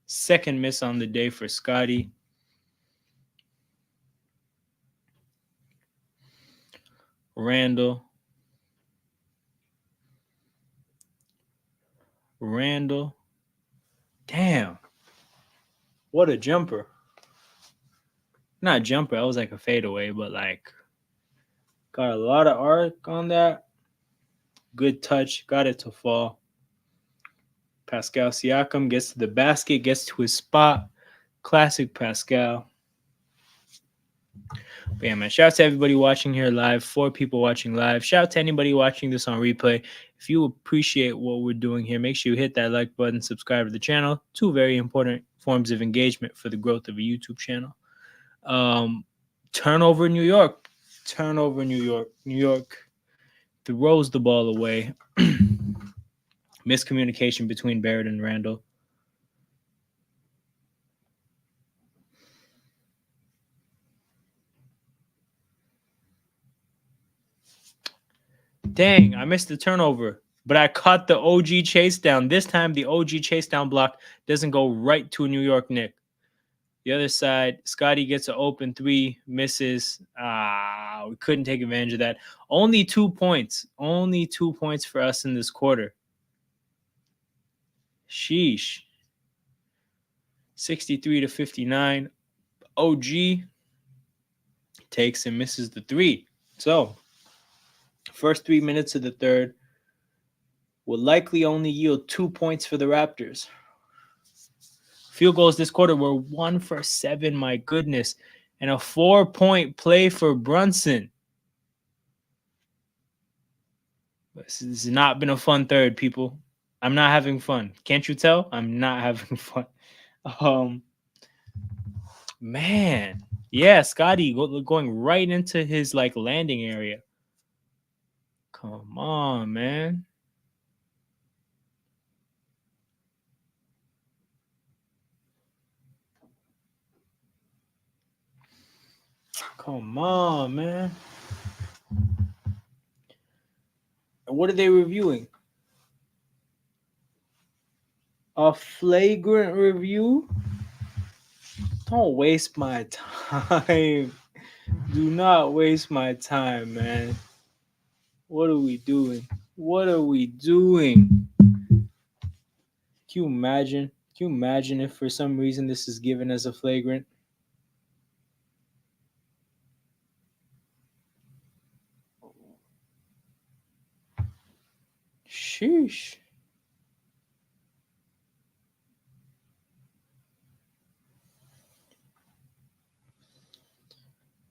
Second miss on the day for Scotty. Randle. Damn. What a jumper. Not a jumper. That was like a fadeaway, but like got a lot of arc on that. Good touch. Got it to fall. Pascal Siakam gets to the basket, gets to his spot. Classic Pascal. But yeah, man. Shout out to everybody watching here live. 4 people watching live. Shout out to anybody watching this on replay. If you appreciate what we're doing here, make sure you hit that like button, subscribe to the channel. 2 very important forms of engagement for the growth of a YouTube channel. Turnover New York. New York throws the ball away. Miscommunication between Barrett and Randle. Dang, I missed the turnover, but I caught the OG chase down. This time, the OG chase down block doesn't go right to a New York Knick. The other side, Scotty gets an open 3, misses. We couldn't take advantage of that. Only 2 points. Only 2 points for us in this quarter. Sheesh. 63-59. OG takes and misses the 3. So, first 3 minutes of the third will likely only yield 2 points for the Raptors. Field goals this quarter were 1 for 7, my goodness. And a 4-point play for Brunson. This has not been a fun third, people. I'm not having fun. Can't you tell? I'm not having fun. Man. Yeah, Scotty going right into his like landing area. Come on, man. Come on, man. What are they reviewing? A flagrant review? Don't waste my time. Do not waste my time, man. What are we doing? What are we doing? Can you imagine? Can you imagine if for some reason this is given as a flagrant?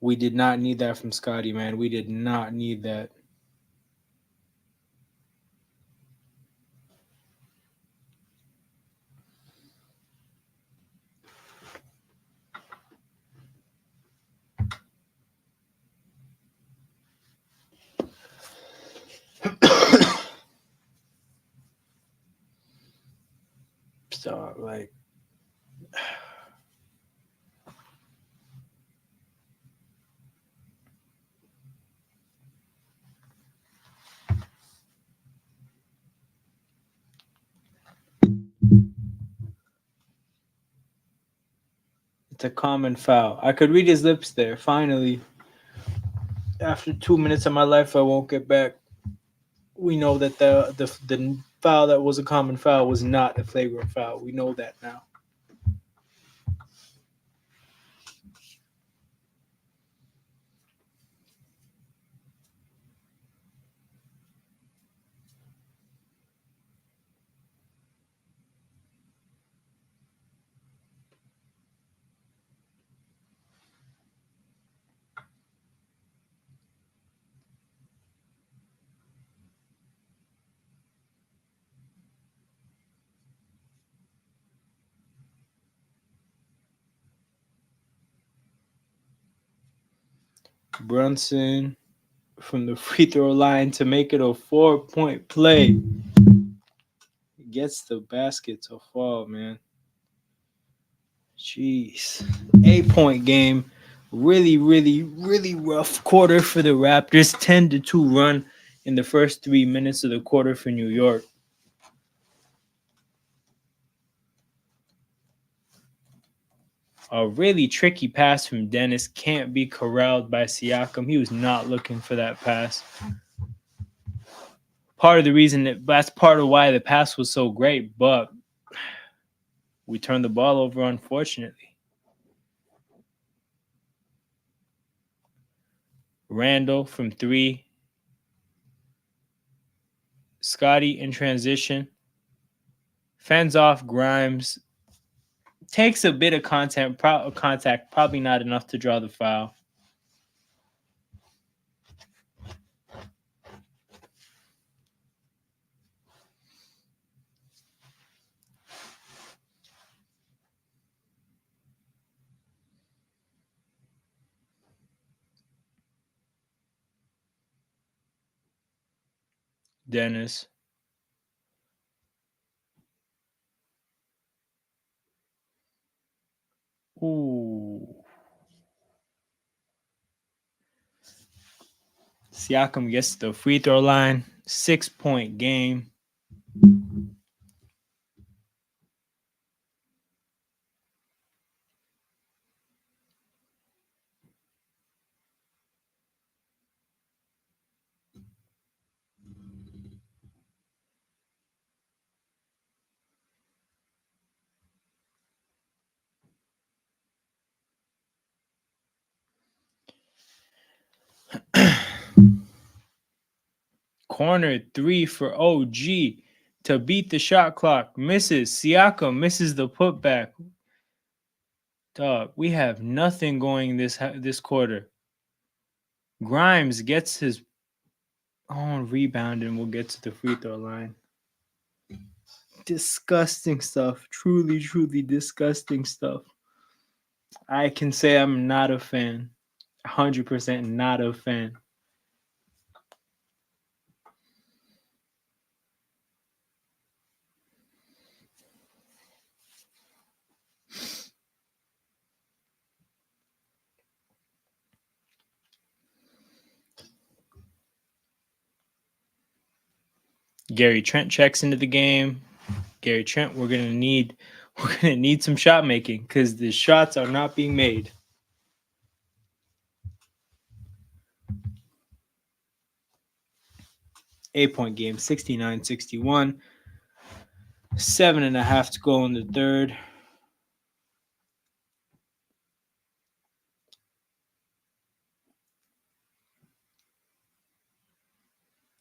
We did not need that from Scotty, man. We did not need that. So, like, it's a common foul. I could read his lips there. Finally, after 2 minutes of my life, I won't get back. We know that the foul that was a common foul was not a flagrant foul. We know that now. Brunson from the free throw line to make it a 4-point play. Gets the basket to fall, man. Jeez. 8-point game. Really, really, really rough quarter for the Raptors. 10-2 run in the first 3 minutes of the quarter for New York. A really tricky pass from Dennis can't be corralled by Siakam. He was not looking for that pass. Part of the reason that's part of why the pass was so great, but we turned the ball over, unfortunately. Randall from 3. Scotty in transition. Fends off Grimes. Takes a bit of contact, probably not enough to draw the foul. Dennis. Ooh. Siakam gets the free throw line. 6-point game. Corner 3 for OG to beat the shot clock. Misses. Siakam misses the putback. Dog, we have nothing going this quarter. Grimes gets his own rebound and we'll get to the free throw line. Disgusting stuff. Truly, truly disgusting stuff. I can say I'm not a fan. 100% not a fan. Gary Trent checks into the game. Gary Trent, we're gonna need some shot making because the shots are not being made. 8-point game, 69-61. 7.5 to go in the third.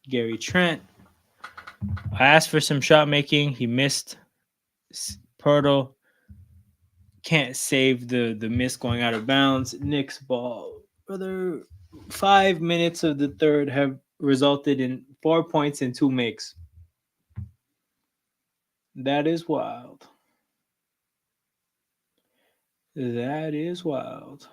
Gary Trent. I asked for some shot making. He missed. Pirtle can't save the miss going out of bounds. Knicks ball. Brother, 5 minutes of the third have resulted in 4 points and 2 makes. That is wild. That is wild.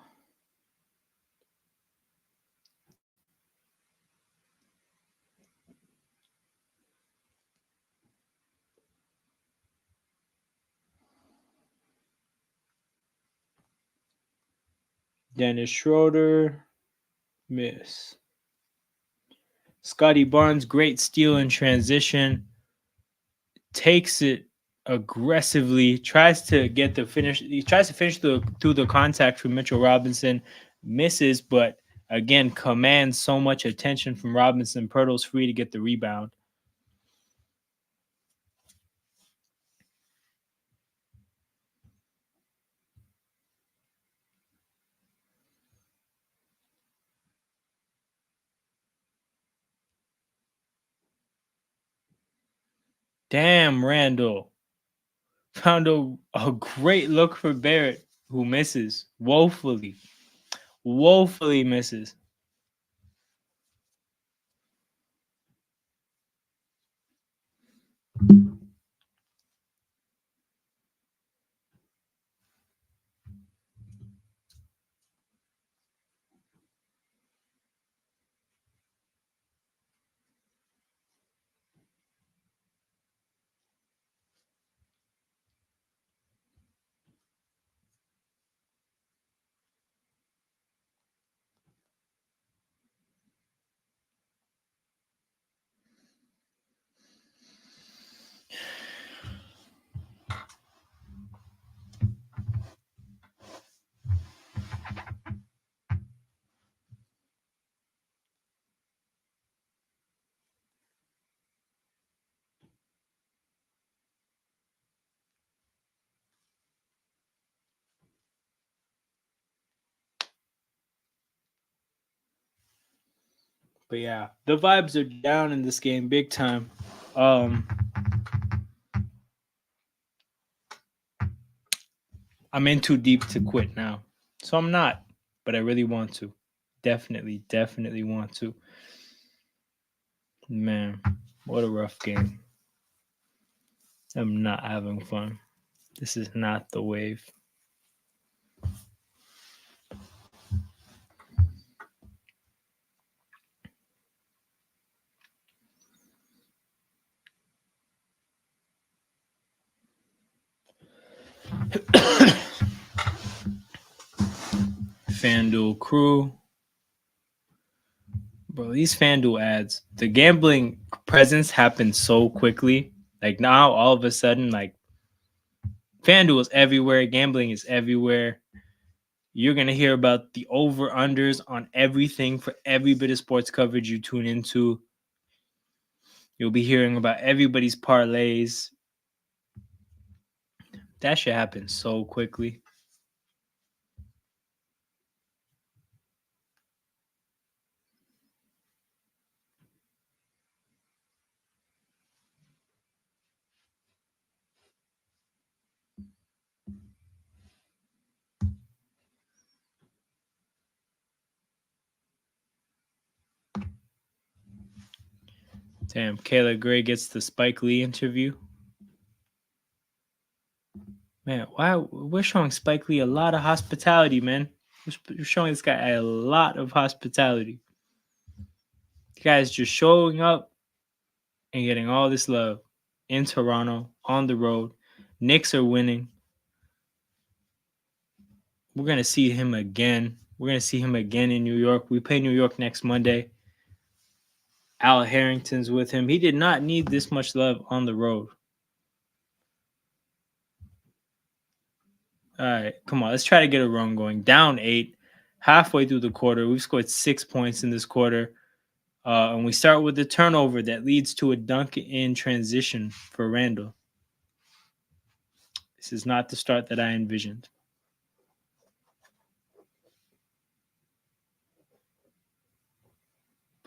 Dennis Schroeder, miss. Scotty Barnes, great steal in transition. Takes it aggressively, tries to get the finish. He tries to finish through the contact from Mitchell Robinson, misses, but again commands so much attention from Robinson. Pirtle's free to get the rebound. Damn, Randall found a great look for Barrett, who misses woefully. Woefully misses. But yeah, the vibes are down in this game big time. I'm in too deep to quit now. So I'm not, but I really want to. Definitely want to. Man, what a rough game. I'm not having fun. This is not the wave. FanDuel crew. Bro, these FanDuel ads, the gambling presence happens so quickly. Like now, all of a sudden, like FanDuel is everywhere, gambling is everywhere. You're gonna hear about the over-unders on everything for every bit of sports coverage you tune into. You'll be hearing about everybody's parlays. That shit happens so quickly. Damn, Kayla Gray gets the Spike Lee interview. Man, why we're showing Spike Lee a lot of hospitality, man. We're showing this guy a lot of hospitality. The guy's just showing up and getting all this love in Toronto, on the road. Knicks are winning. We're gonna see him again. We're gonna see him again in New York. We play New York next Monday. Al Harrington's with him. He did not need this much love on the road. All right, come on. Let's try to get a run going. Down 8, halfway through the quarter. We've scored 6 points in this quarter. And we start with the turnover that leads to a dunk in transition for Randall. This is not the start that I envisioned.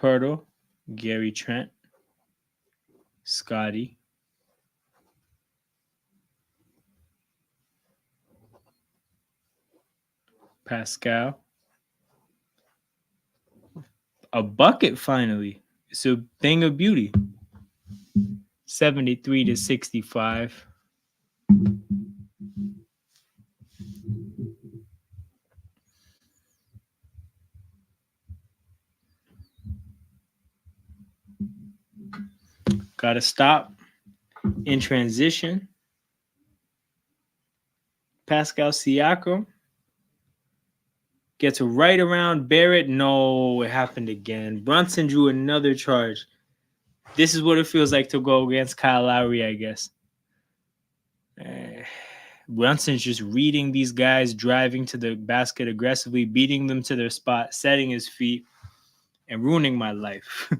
Pirtle, Gary Trent, Scotty, Pascal, A bucket finally. It's a thing of beauty. 73-65. Got to stop in transition. Pascal Siakam gets right around Barrett. No, it happened again. Brunson drew another charge. This is what it feels like to go against Kyle Lowry, I guess. Brunson's just reading these guys, driving to the basket aggressively, beating them to their spot, setting his feet, and ruining my life.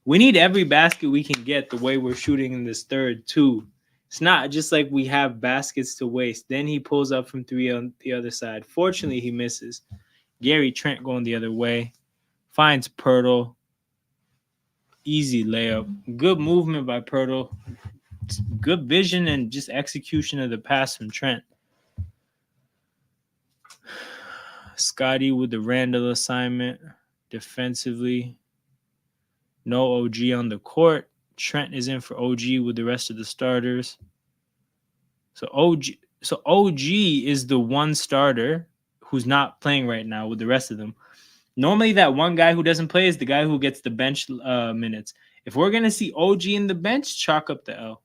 We need every basket we can get the way we're shooting in this third, too. It's not just like we have baskets to waste. Then he pulls up from three on the other side. Fortunately, he misses. Gary Trent going the other way. Finds Pirtle. Easy layup. Good movement by Pirtle. Good vision and just execution of the pass from Trent. Scotty with the Randall assignment. Defensively. No OG on the court. Trent is in for OG with the rest of the starters. So OG is the one starter who's not playing right now with the rest of them. Normally, that one guy who doesn't play is the guy who gets the bench minutes. If we're going to see OG in the bench, chalk up the L.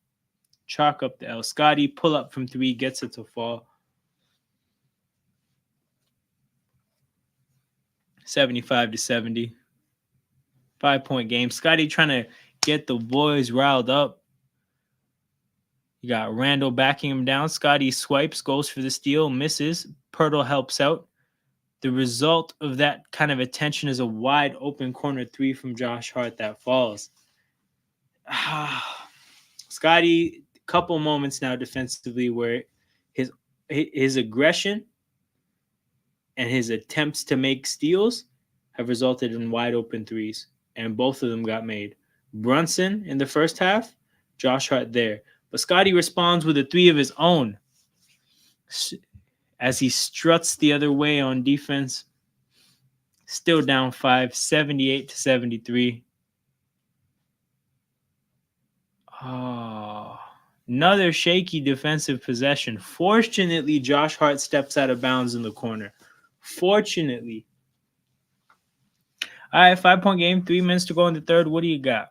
Chalk up the L. Scotty, pull up from three, gets it to fall. 75-70. 5-point game. Scotty trying to get the boys riled up. You got Randall backing him down. Scotty swipes, goes for the steal, misses. Pirtle helps out. The result of that kind of attention is a wide open corner three from Josh Hart that falls. Scotty, a couple moments now defensively where his aggression and his attempts to make steals have resulted in wide open threes, and both of them got made. Brunson in the first half, Josh Hart there. But Scotty responds with a three of his own as he struts the other way on defense. Still down 5, 78-73. Oh, another shaky defensive possession. Fortunately, Josh Hart steps out of bounds in the corner. Fortunately. All right, 5-point game, 3 minutes to go in the third. What do you got?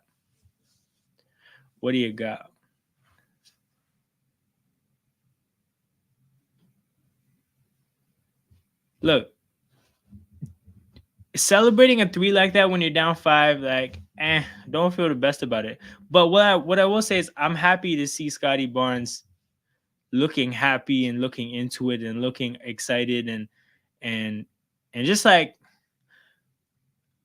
What do you got? Look, celebrating a three like that when you're down 5, don't feel the best about it. But what I will say is I'm happy to see Scotty Barnes looking happy and looking into it and looking excited and just like,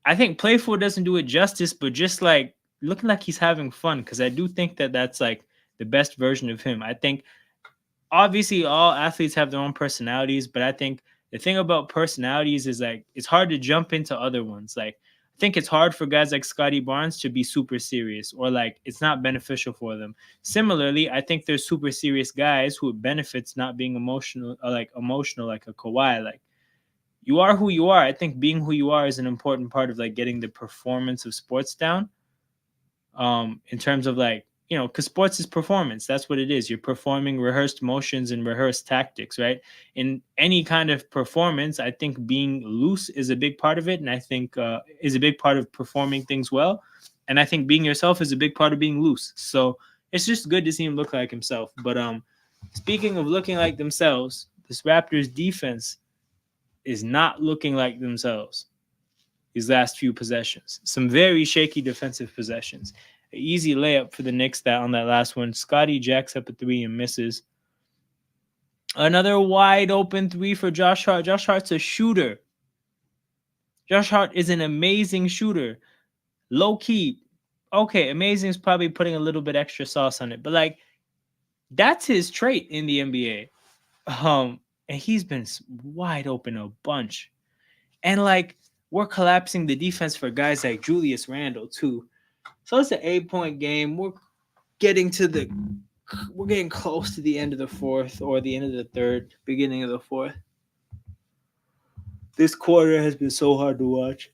I think playful doesn't do it justice, but just like looking like he's having fun, because I do think that that's like the best version of him. I think obviously all athletes have their own personalities, but I think the thing about personalities is like it's hard to jump into other ones. Like I think it's hard for guys like Scotty Barnes to be super serious, or like it's not beneficial for them. Similarly, I think there's super serious guys who it benefits not being emotional, like a Kawhi. Like you are who you are. I think being who you are is an important part of like getting the performance of sports down. In terms of like, because sports is performance. That's what it is. You're performing rehearsed motions and rehearsed tactics, right? In any kind of performance, I think being loose is a big part of it, and I think is a big part of performing things well. And I think being yourself is a big part of being loose. So it's just good to see him look like himself. But speaking of looking like themselves, this Raptors defense is not looking like themselves these last few possessions. Some very shaky defensive possessions. An easy layup for the Knicks on that last one. Scotty jacks up a three and misses. Another wide open three for Josh Hart. Josh Hart's a shooter. Josh Hart is an amazing shooter. Low key. Okay, amazing is probably putting a little bit extra sauce on it, but like that's his trait in the NBA. And he's been wide open a bunch. And like we're collapsing the defense for guys like Julius Randle too. So it's an 8-point game. We're getting close to the end of the fourth, or the end of the third, beginning of the fourth. This quarter has been so hard to watch.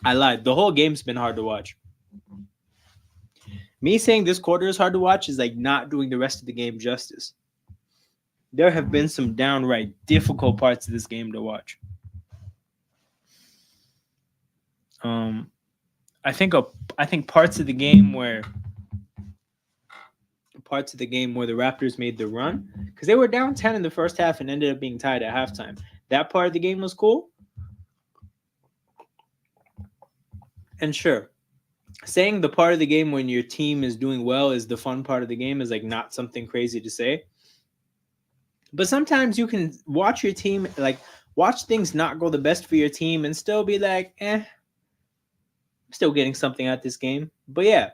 I lied. The whole game's been hard to watch. Me saying this quarter is hard to watch is like not doing the rest of the game justice. There have been some downright difficult parts of this game to watch. I think parts of the game where the Raptors made the run, because they were down 10 in the first half and ended up being tied at halftime. That part of the game was cool. And sure, saying the part of the game when your team is doing well is the fun part of the game is like not something crazy to say. But sometimes you can watch your team, like watch things not go the best for your team and still be like, I'm still getting something out this game. But yeah,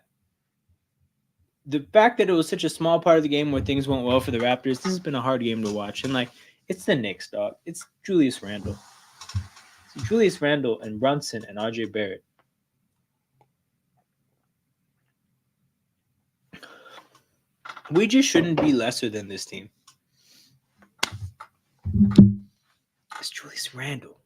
the fact that it was such a small part of the game where things went well for the Raptors, this has been a hard game to watch. And like, it's the Knicks, dog. It's Julius Randle. It's Julius Randle and Brunson and RJ Barrett. We just shouldn't be lesser than this team. It's Julius Randle.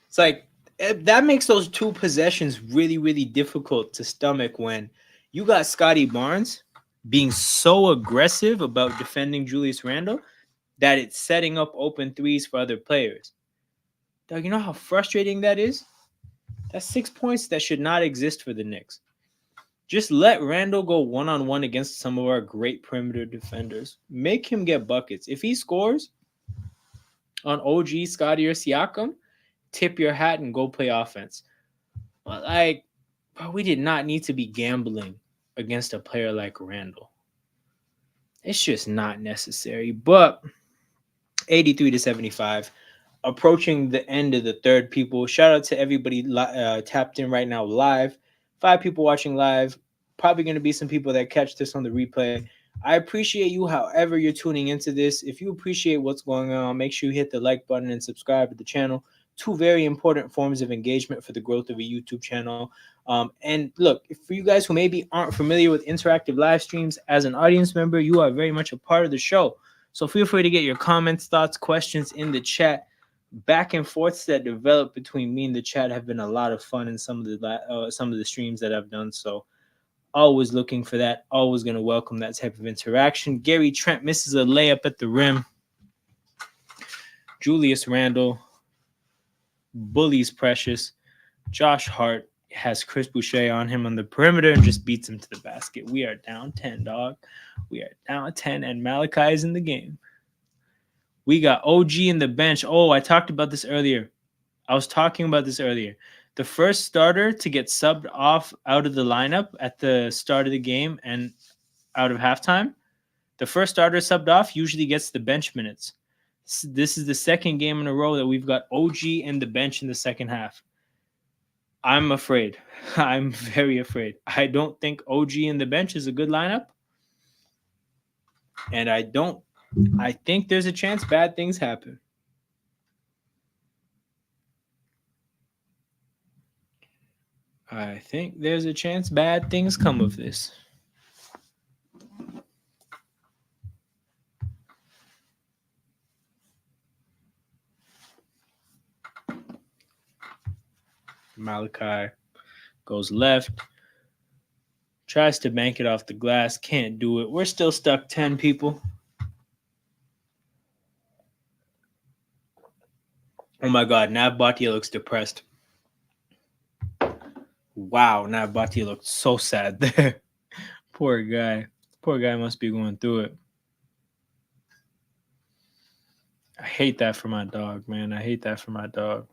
It's like, that makes those two possessions really, really difficult to stomach when you got Scotty Barnes being so aggressive about defending Julius Randle that it's setting up open threes for other players. Dog, you know how frustrating that is? That's 6 points that should not exist for the Knicks. Just let Randle go one-on-one against some of our great perimeter defenders. Make him get buckets. If he scores on OG, Scotty, or Siakam, tip your hat and go play offense. But like, bro, we did not need to be gambling against a player like Randle. It's just not necessary. But 83-75, approaching the end of the third, people. Shout out to everybody tapped in right now live. 5 people watching live. Probably going to be some people that catch this on the replay. I appreciate you however you're tuning into this. If you appreciate what's going on, make sure you hit the like button and subscribe to the channel. 2 very important forms of engagement for the growth of a YouTube channel. And look, for you guys who maybe aren't familiar with interactive live streams, as an audience member, you are very much a part of the show. So feel free to get your comments, thoughts, questions in the chat. Back and forths that develop between me and the chat have been a lot of fun in some of the streams that I've done. So always looking for that. Always going to welcome that type of interaction. Gary Trent misses a layup at the rim. Julius Randle bullies Precious. Josh Hart has Chris Boucher on him on the perimeter and just beats him to the basket. We are down 10, dog. We are down 10, and Malachi is in the game. We got OG in the bench. Oh, I talked about this earlier. The first starter to get subbed off out of the lineup at the start of the game and out of halftime, the first starter subbed off usually gets the bench minutes. This is the second game in a row that we've got OG in the bench in the second half. I'm afraid. I'm very afraid. I don't think OG in the bench is a good lineup. And I think there's a chance bad things happen. I think there's a chance bad things come of this. Malachi goes left. Tries to bank it off the glass. Can't do it. We're still stuck 10 people. Oh my God, Nav Bhatia looks depressed. Wow, Nav Bhatia looked so sad there. Poor guy. Poor guy must be going through it. I hate that for my dog, man. I hate that for my dog.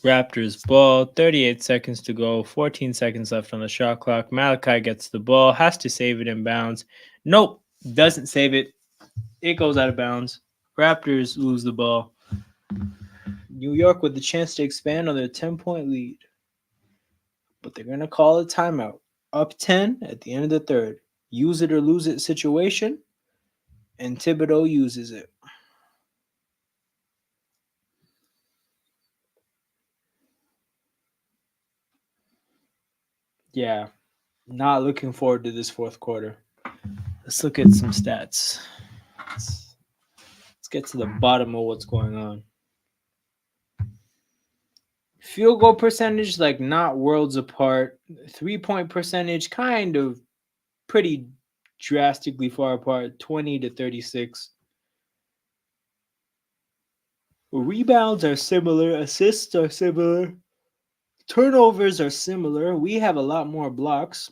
Raptors ball, 38 seconds to go, 14 seconds left on the shot clock. Malachi gets the ball, has to save it in bounds. Nope, doesn't save it. It goes out of bounds. Raptors lose the ball. New York with the chance to expand on their 10-point lead. But they're going to call a timeout. Up 10 at the end of the third. Use it or lose it situation. And Thibodeau uses it. Yeah, not looking forward to this fourth quarter. Let's look at some stats. Let's get to the bottom of what's going on. Field goal percentage, like not worlds apart. 3-point percentage, kind of pretty drastically far apart, 20 to 36. Rebounds are similar. Assists are similar. Turnovers are similar. We have a lot more blocks.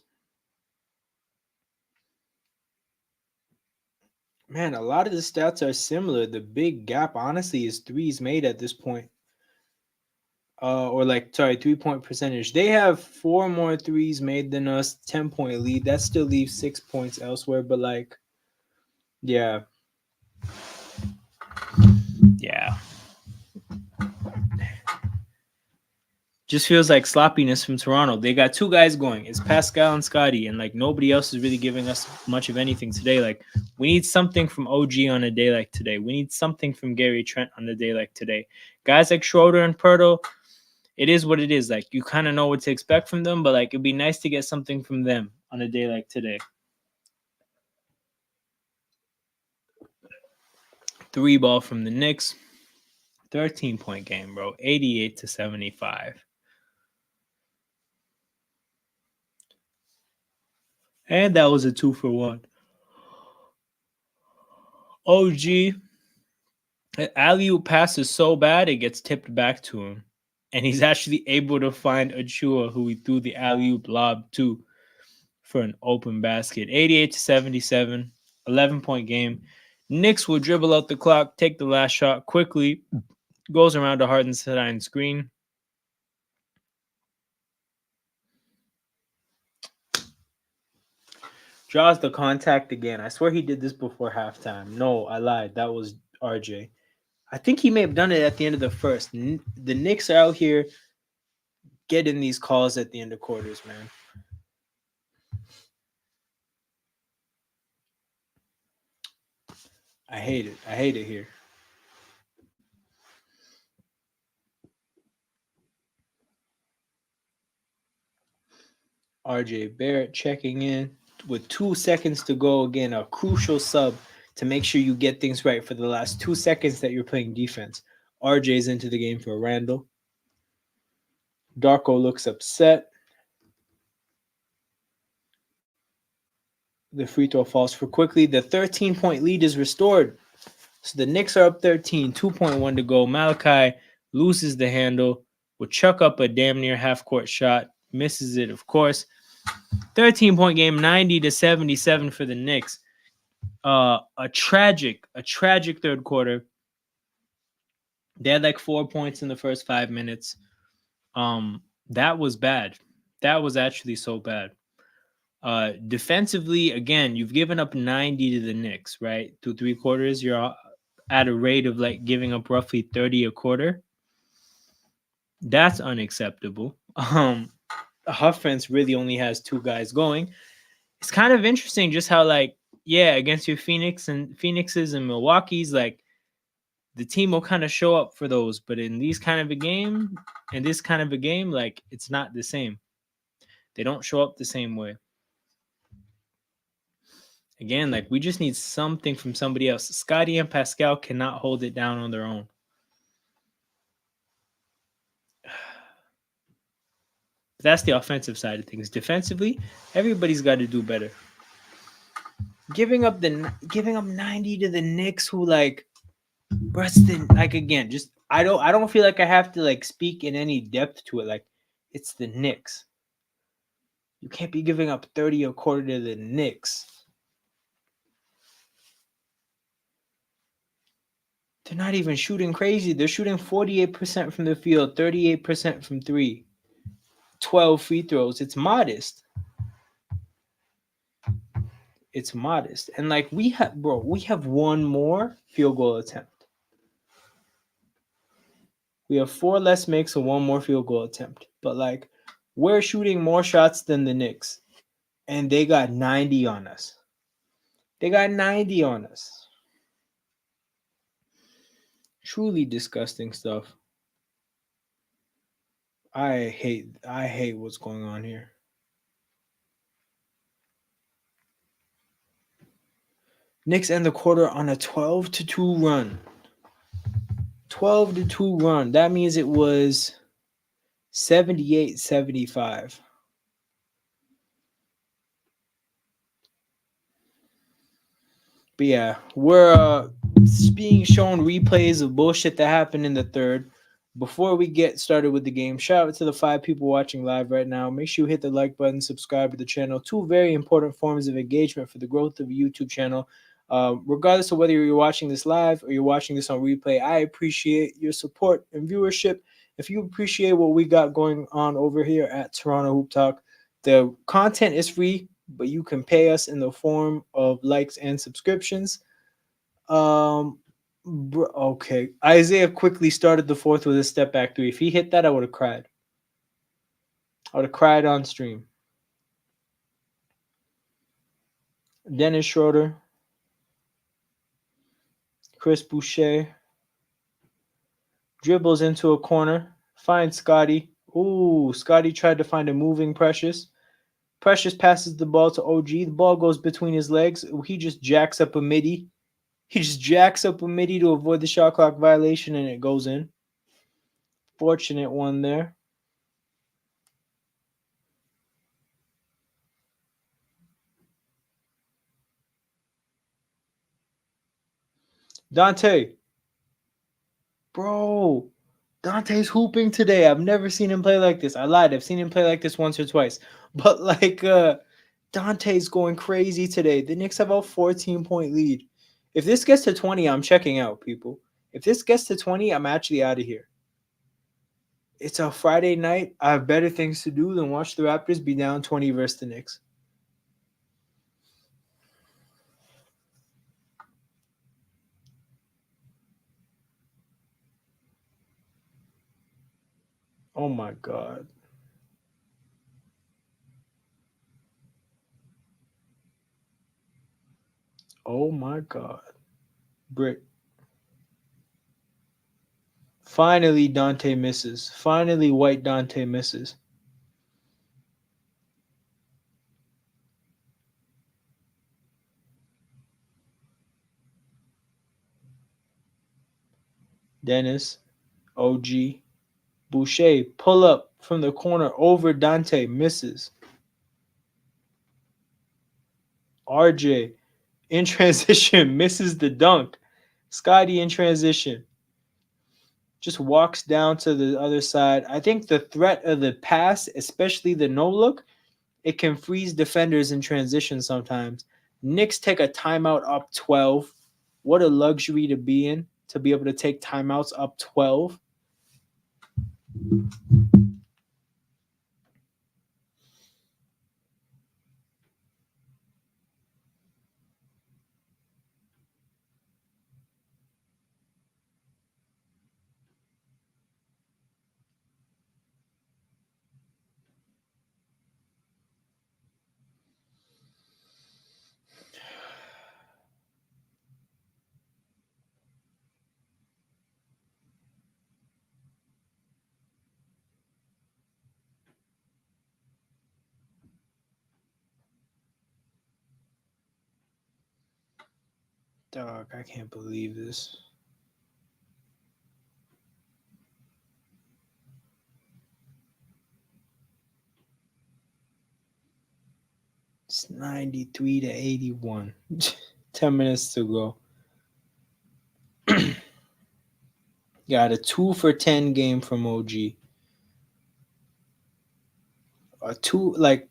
Man, a lot of the stats are similar. The big gap, honestly, is threes made at this point. 3-point percentage. They have 4 more threes made than us, 10-point lead. That still leaves 6 points elsewhere, but yeah. Just feels like sloppiness from Toronto. They got 2 guys going. It's Pascal and Scotty, and nobody else is really giving us much of anything today. We need something from OG on a day like today. We need something from Gary Trent on a day like today. Guys like Schroeder and Pirtle, it is what it is. You kind of know what to expect from them, but it'd be nice to get something from them on a day like today. 3 ball from the Knicks. 13-point game, bro. 88 to 75. And that was a 2-for-1. OG, alley-oop pass is so bad, it gets tipped back to him. And he's actually able to find Achua, who he threw the alley-oop lob to for an open basket. 88 to 77, 11-point game. Knicks will dribble out the clock, take the last shot quickly, goes around to Hartenstein's screen. Draws the contact again. I swear he did this before halftime. No, I lied. That was RJ. I think he may have done it at the end of the first. The Knicks are out here getting these calls at the end of quarters, man. I hate it. I hate it here. RJ Barrett checking in with 2 seconds to go. Again, a crucial sub to make sure you get things right for the last 2 seconds that you're playing defense. RJ's into the game for Randall. Darko looks upset. The free throw falls for quickly. The 13-point lead is restored. So the Knicks are up 13, 2.1 to go. Malachi loses the handle, will chuck up a damn near half-court shot. Misses it, of course. 13-point game, 90 to 77 for the Knicks. A tragic third quarter. They had 4 points in the first 5 minutes. That was bad. That was actually so bad. Defensively, again, you've given up 90 to the Knicks, right? Through 3 quarters, you're at a rate of giving up roughly 30 a quarter. That's unacceptable. Offense really only has 2 guys going. It's kind of interesting just how against your Phoenixes and Milwaukee's, the team will kind of show up for those, but in this kind of a game, it's not the same. They don't show up the same way. Again, we just need something from somebody else. Scotty and Pascal cannot hold it down on their own. But that's the offensive side of things. Defensively, everybody's got to do better. Giving up 90 to the Knicks, who again, just I don't feel like I have to speak in any depth to it. It's the Knicks. You can't be giving up 30 a quarter to the Knicks. They're not even shooting crazy. They're shooting 48% from the field, 38% from 3, 12 free throws. It's modest. it's modest. And like we have one more field goal attempt. We have 4 less makes and one more field goal attempt. But like we're shooting more shots than the Knicks, and they got 90 on us. They got 90 on us. Truly disgusting stuff. I hate what's going on here. Knicks end the quarter on a 12-2 run. 12-2 run. That means it was 78-75. But yeah, we're being shown replays of bullshit that happened in the third. Before we get started with the game, shout out to the 5 people watching live right now. Make sure you hit the like button, subscribe to the channel. 2 very important forms of engagement for the growth of a YouTube channel. Regardless of whether you're watching this live or you're watching this on replay, I appreciate your support and viewership. If you appreciate what we got going on over here at Toronto Hoop Talk, the content is free, but you can pay us in the form of likes and subscriptions. Okay. Isaiah quickly started the fourth with a step back 3. If he hit that, I would have cried. I would have cried on stream. Dennis Schroeder, Chris Boucher dribbles into a corner, finds Scotty. Ooh, Scotty tried to find a moving Precious. Precious passes the ball to OG. The ball goes between his legs. He just jacks up a midi. To avoid the shot clock violation, and it goes in. Fortunate one there. Dante. Bro, Dante's hooping today. I've never seen him play like this. I lied. I've seen him play like this once or twice. But like Dante's going crazy today. The Knicks have a 14-point lead. If this gets to 20, I'm checking out, people. If this gets to 20, I'm actually out of here. It's a Friday night. I have better things to do than watch the Raptors be down 20 versus the Knicks. Oh my God. Oh my God. Brick. Finally, Dante misses. Finally, White Dante misses. Dennis, OG, Boucher, pull up from the corner over Dante, misses. RJ, in transition, misses the dunk. Scotty in transition, just walks down to the other side. I think the threat of the pass, especially the no look, it can freeze defenders in transition sometimes. Knicks take a timeout up 12. What a luxury to be in, to be able to take timeouts up 12. Dog, I can't believe this. It's 93-81. 10 minutes to go. Got a 2 for 10 game from OG. A 2, like,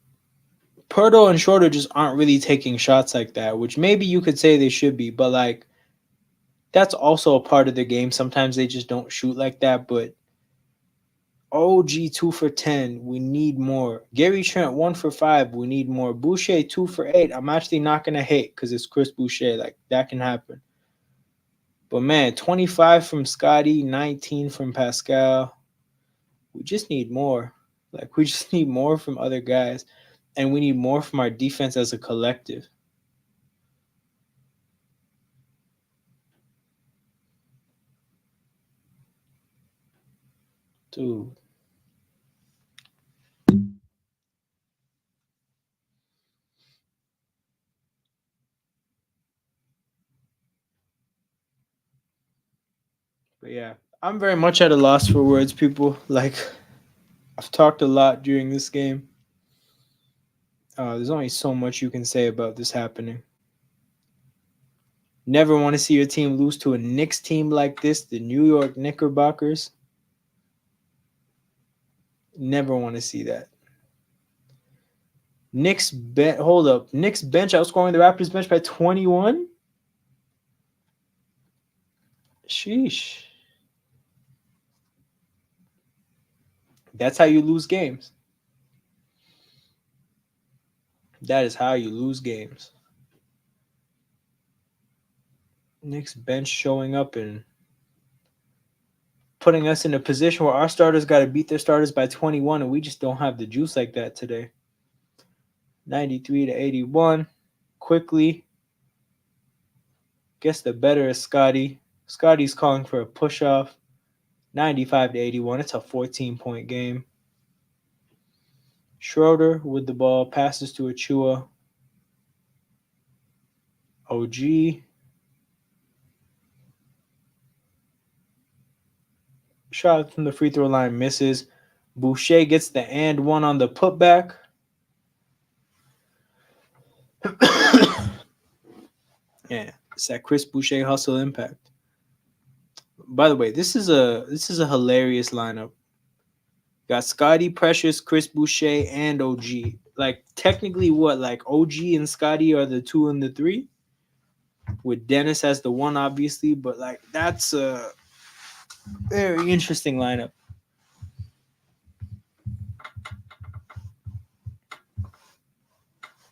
Pirtle and Schroeder just aren't really taking shots like that, which maybe you could say they should be, but like, that's also a part of the game. Sometimes they just don't shoot like that, but OG 2 for 10. We need more. Gary Trent 1 for 5. We need more. Boucher 2 for 8. I'm actually not gonna hate because it's Chris Boucher. Like that can happen. But man, 25 from Scotty, 19 from Pascal. We just need more. Like we just need more from other guys, and we need more from our defense as a collective. Dude. But yeah, I'm very much at a loss for words, people. Like I've talked a lot during this game. There's only so much you can say about this happening. Never want to see your team lose to a Knicks team like this, the New York Knickerbockers. Never want to see that. Hold up. Knicks bench outscoring the Raptors bench by 21. Sheesh. That's how you lose games. That is how you lose games. Knicks bench showing up and putting us in a position where our starters got to beat their starters by 21, and we just don't have the juice like that today. 93 to 81. Quickly gets the better of Scotty. Scotty's calling for a push off. 95 to 81. It's a 14-point game. Schroeder with the ball passes to Achua. OG. Shot from the free throw line misses. Boucher gets the and one on the putback. Yeah, it's that Chris Boucher hustle impact. By the way, this is a hilarious lineup. Got Scotty, Precious, Chris Boucher, and OG. Like technically, what like OG and Scotty are the 2 and the 3, with Dennis as the 1, obviously. But like that's a very interesting lineup.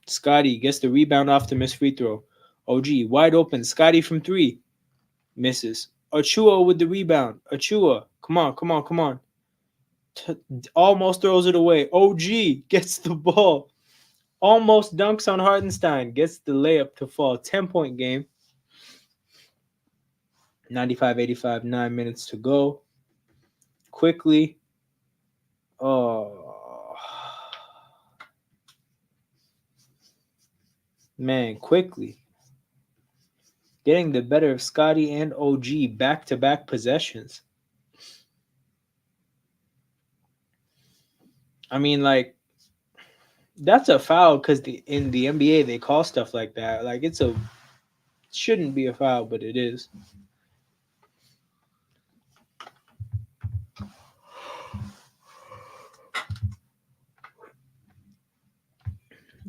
Scotty gets the rebound off the missed free throw. OG wide open. Scotty from 3 misses. Achua with the rebound. Achua, come on, come on, come on. T- Almost throws it away. OG gets the ball. Almost dunks on Hardenstein. Gets the layup to fall. 10-point game. 95-85, 9 minutes to go. Quickly. Oh. Man, quickly. Getting the better of Scotty and OG back to back possessions. I mean, like, that's a foul because in the NBA they call stuff like that. Like, shouldn't be a foul, but it is.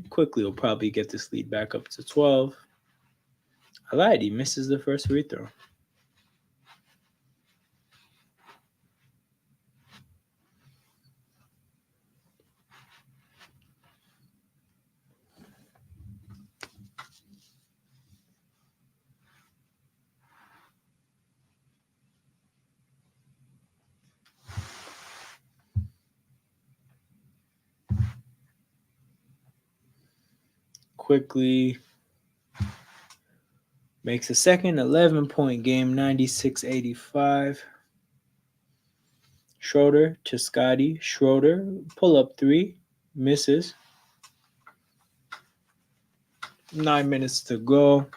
Quickly will probably get this lead back up to 12. I lied. He misses the first free throw. Quickly makes a second 11-point game, 96-85. Schroeder to Scotty. Schroeder, pull up 3, misses. 9 minutes to go.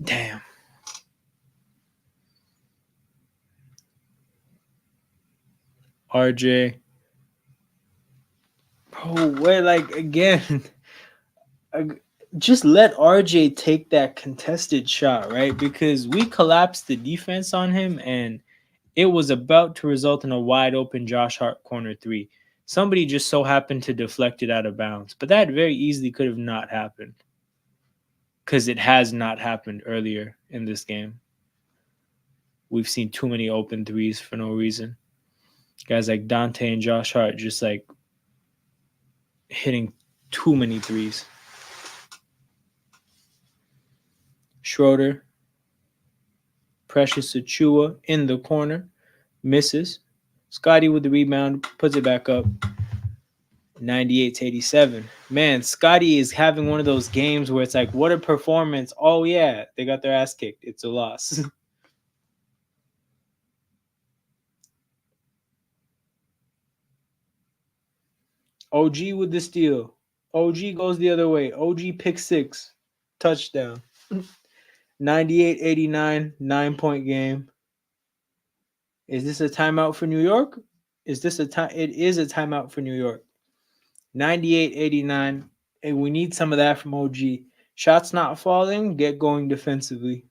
Damn. RJ. Oh, wait, like again. Just let RJ take that contested shot, right? Because we collapsed the defense on him and it was about to result in a wide open Josh Hart corner 3. Somebody just so happened to deflect it out of bounds. But that very easily could have not happened. Because it has not happened earlier in this game. We've seen too many open threes for no reason. Guys like Dante and Josh Hart just like hitting too many threes. Schroeder, Precious Achua in the corner, misses. Scotty with the rebound, puts it back up. 98-87. Man, Scotty is having one of those games where it's like, what a performance. Oh, yeah, they got their ass kicked. It's a loss. OG with the steal. OG goes the other way. OG pick 6. Touchdown. 98-89, 9-point game. Is this a timeout for New York? Is this a time? It is a timeout for New York. 98-89. And we need some of that from OG. Shots not falling, get going defensively.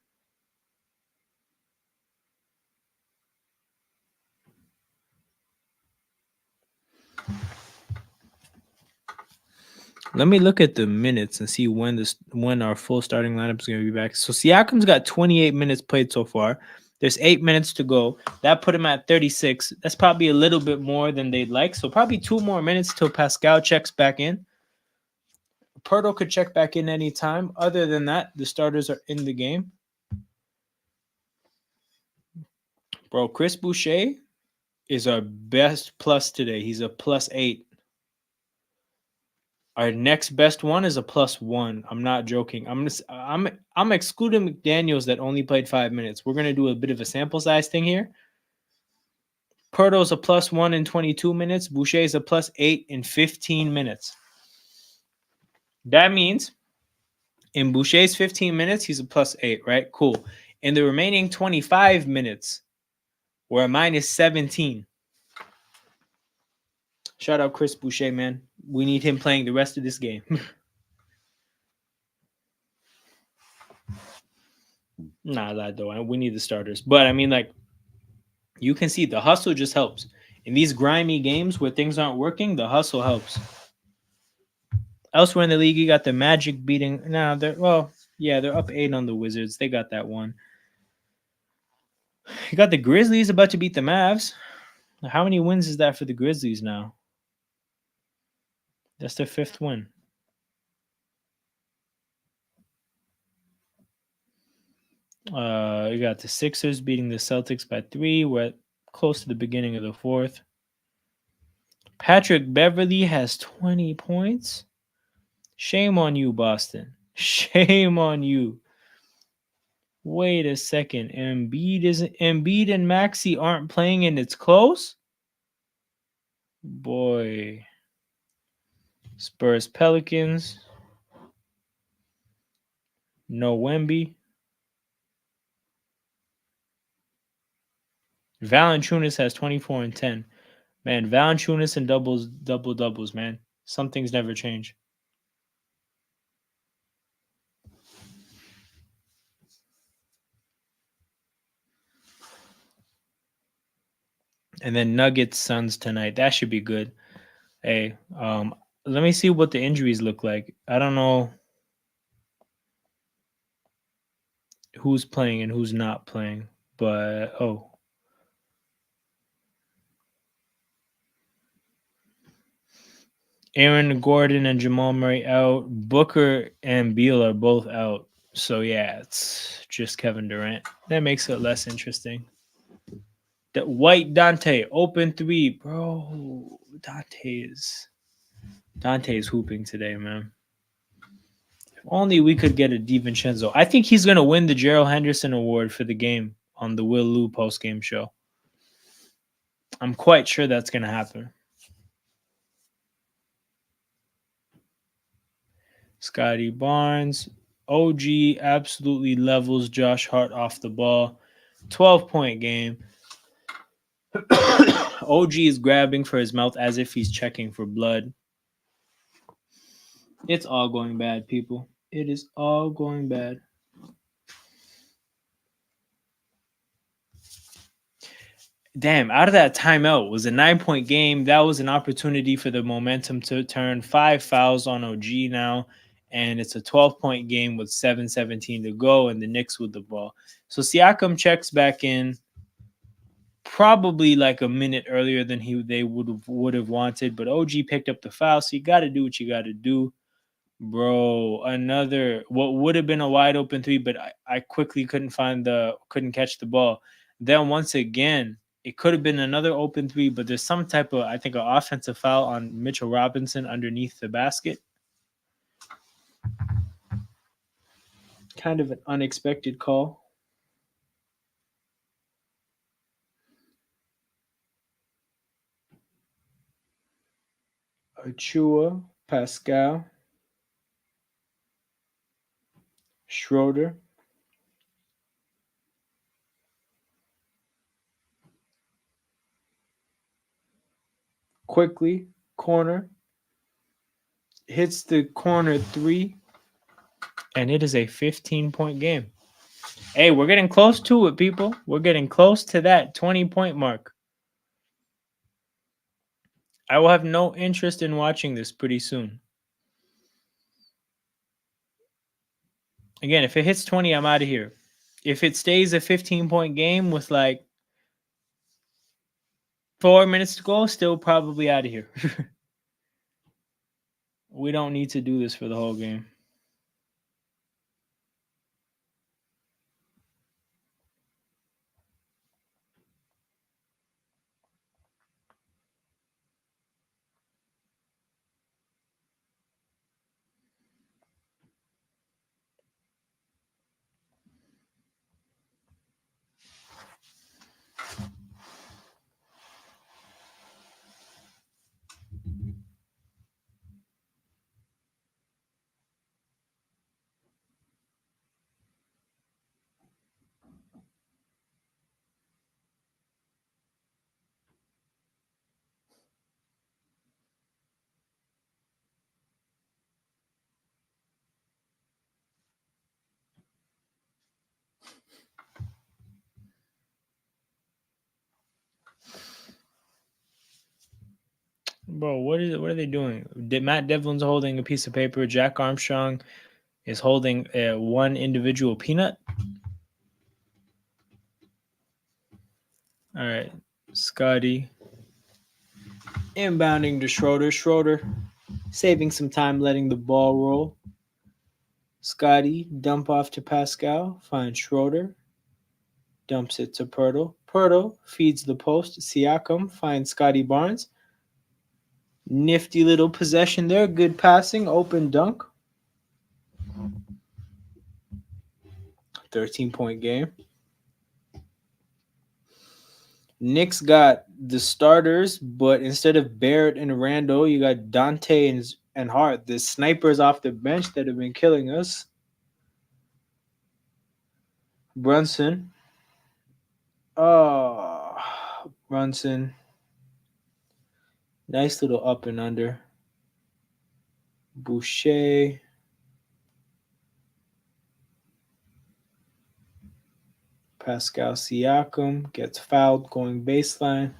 Let me look at the minutes and see when our full starting lineup is going to be back. So Siakam's got 28 minutes played so far. There's 8 minutes to go. That put him at 36. That's probably a little bit more than they'd like. So probably 2 more minutes till Pascal checks back in. Pirtle could check back in anytime. Other than that, the starters are in the game. Bro, Chris Boucher is our best plus today. He's a +8. Our next best one is a +1. I'm not joking. I'm excluding McDaniels that only played 5 minutes. We're gonna do a bit of a sample size thing here. Pirtle's a +1 in 22 minutes. Boucher's a +8 in 15 minutes. That means in Boucher's 15 minutes, he's a +8, right? Cool. In the remaining 25 minutes, we're a -17. Shout out Chris Boucher, man. We need him playing the rest of this game. Nah, that though. We need the starters. But I mean, like, you can see the hustle just helps. In these grimy games where things aren't working, the hustle helps. Elsewhere in the league, you got the Magic beating. Nah, they're up 8 on the Wizards. They got that one. You got the Grizzlies about to beat the Mavs. How many wins is that for the Grizzlies now? That's their 5th win. You got the Sixers beating the Celtics by 3. We're close to the beginning of the 4th. Patrick Beverley has 20 points. Shame on you, Boston. Shame on you. Wait a second. Embiid and Maxey aren't playing and it's close? Boy. Spurs Pelicans. No Wemby. Valanciunas has 24 and 10. Man, Valanciunas and doubles, man. Some things never change. And then Nuggets Suns tonight. That should be good. Hey, let me see what the injuries look like. I don't know who's playing and who's not playing, but Aaron Gordon and Jamal Murray out. Booker and Beal are both out. So yeah, it's just Kevin Durant. That makes it less interesting. The White Dante open 3, bro. Dante is hooping today, man. If only we could get a DiVincenzo. I think he's gonna win the Gerald Henderson Award for the game on the Will Lou post game show. I'm quite sure that's gonna happen. Scotty Barnes, OG absolutely levels Josh Hart off the ball. 12-point game. OG is grabbing for his mouth as if he's checking for blood. It's all going bad, people. It is all going bad. Damn, out of that timeout, it was a 9-point game. That was an opportunity for the momentum to turn. 5 fouls on OG now, and it's a 12-point game with 7:17 to go, and the Knicks with the ball. So Siakam checks back in. probably like a minute earlier than they would have wanted, but OG picked up the foul, so you got to do what you got to do, bro. Another what would have been a wide open three, but I quickly couldn't catch the ball. Then once again, it could have been another open three, but there's some type of, I think, an offensive foul on Mitchell Robinson underneath the basket. Kind of an unexpected call. Achua, Pascal, Schroeder. Quickly, corner. Hits the corner three. And it is a 15-point game. Hey, we're getting close to it, people. We're getting close to that 20-point mark. I will have no interest in watching this pretty soon. Again, if it hits 20, I'm out of here. If it stays a 15-point game with like 4 minutes to go, still probably out of here. We don't need to do this for the whole game. Bro, what are they doing? Matt Devlin's holding a piece of paper. Jack Armstrong is holding one individual peanut. All right, Scotty. Inbounding to Schroeder. Schroeder saving some time, letting the ball roll. Scotty dump off to Pascal. Finds Schroeder. Dumps it to Pirtle. Pirtle feeds the post. Siakam finds Scotty Barnes. Nifty little possession there. Good passing. Open dunk. 13-point game. Knicks got the starters, but instead of Barrett and Randall, you got Dante and Hart, the snipers off the bench that have been killing us. Brunson. Oh, Brunson. Nice little up and under. Boucher. Pascal Siakam gets fouled going baseline.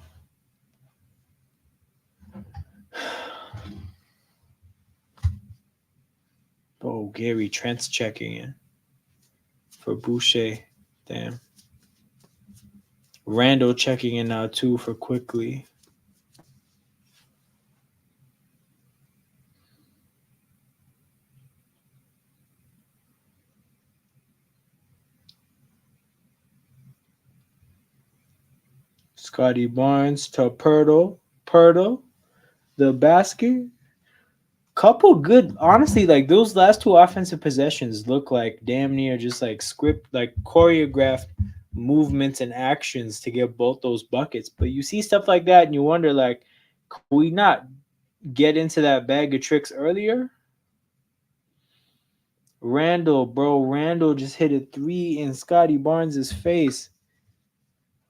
Oh, Gary Trent's checking in for Boucher. Damn. Randall checking in now too for Quickly. Scotty Barnes to Pirtle. Pirtle. The basket. Couple good, honestly, like those last two offensive possessions look like damn near just like like choreographed movements and actions to get both those buckets. But you see stuff like that and you wonder, like, could we not get into that bag of tricks earlier? Randall just hit a three in Scotty Barnes' face.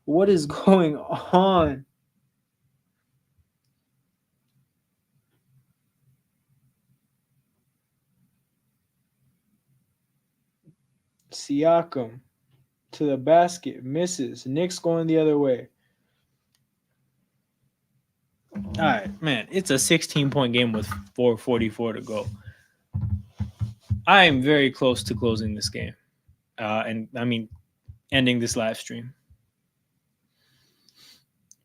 What is going on? Siakam to the basket, misses. Knicks going the other way. All right, man, it's a 16-point game with 4:44 to go. I am very close to closing this game. And I mean, ending this live stream.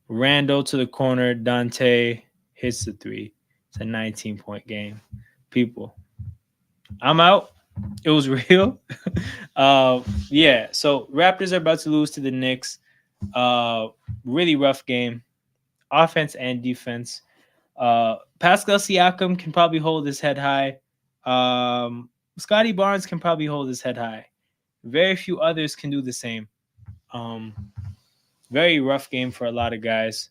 Randall to the corner. Dante hits the three. It's a 19-point game. People, I'm out. It was real. Yeah. So Raptors are about to lose to the Knicks. Uh, really rough game, offense and defense. Pascal Siakam can probably hold his head high. Scotty Barnes can probably hold his head high. Very few others can do the same. Um, Very rough game for a lot of guys.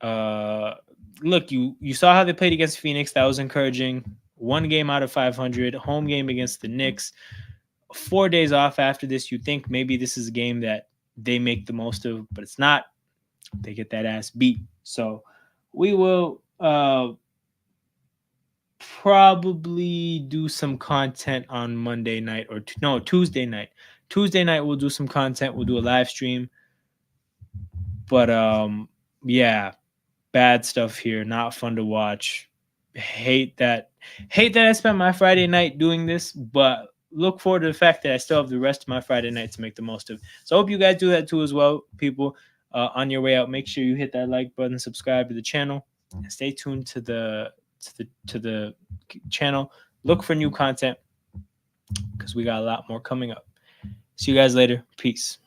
Uh, Look, you saw how they played against Phoenix. That was encouraging. One game out of 500. Home game against the Knicks. 4 days off after this. You think maybe this is a game that they make the most of, but it's not. They get that ass beat. So we will probably do some content on Monday night or no, Tuesday night. Tuesday night we'll do some content. We'll do a live stream. But yeah, bad stuff here. Not fun to watch. Hate that. Hate that I spent my Friday night doing this, but look forward to the fact that I still have the rest of my Friday night to make the most of. So I hope you guys do that too as well, people. On your way out, make sure you hit that like button, subscribe to the channel, and stay tuned to the channel. Look for new content because we got a lot more coming up. See you guys later. Peace.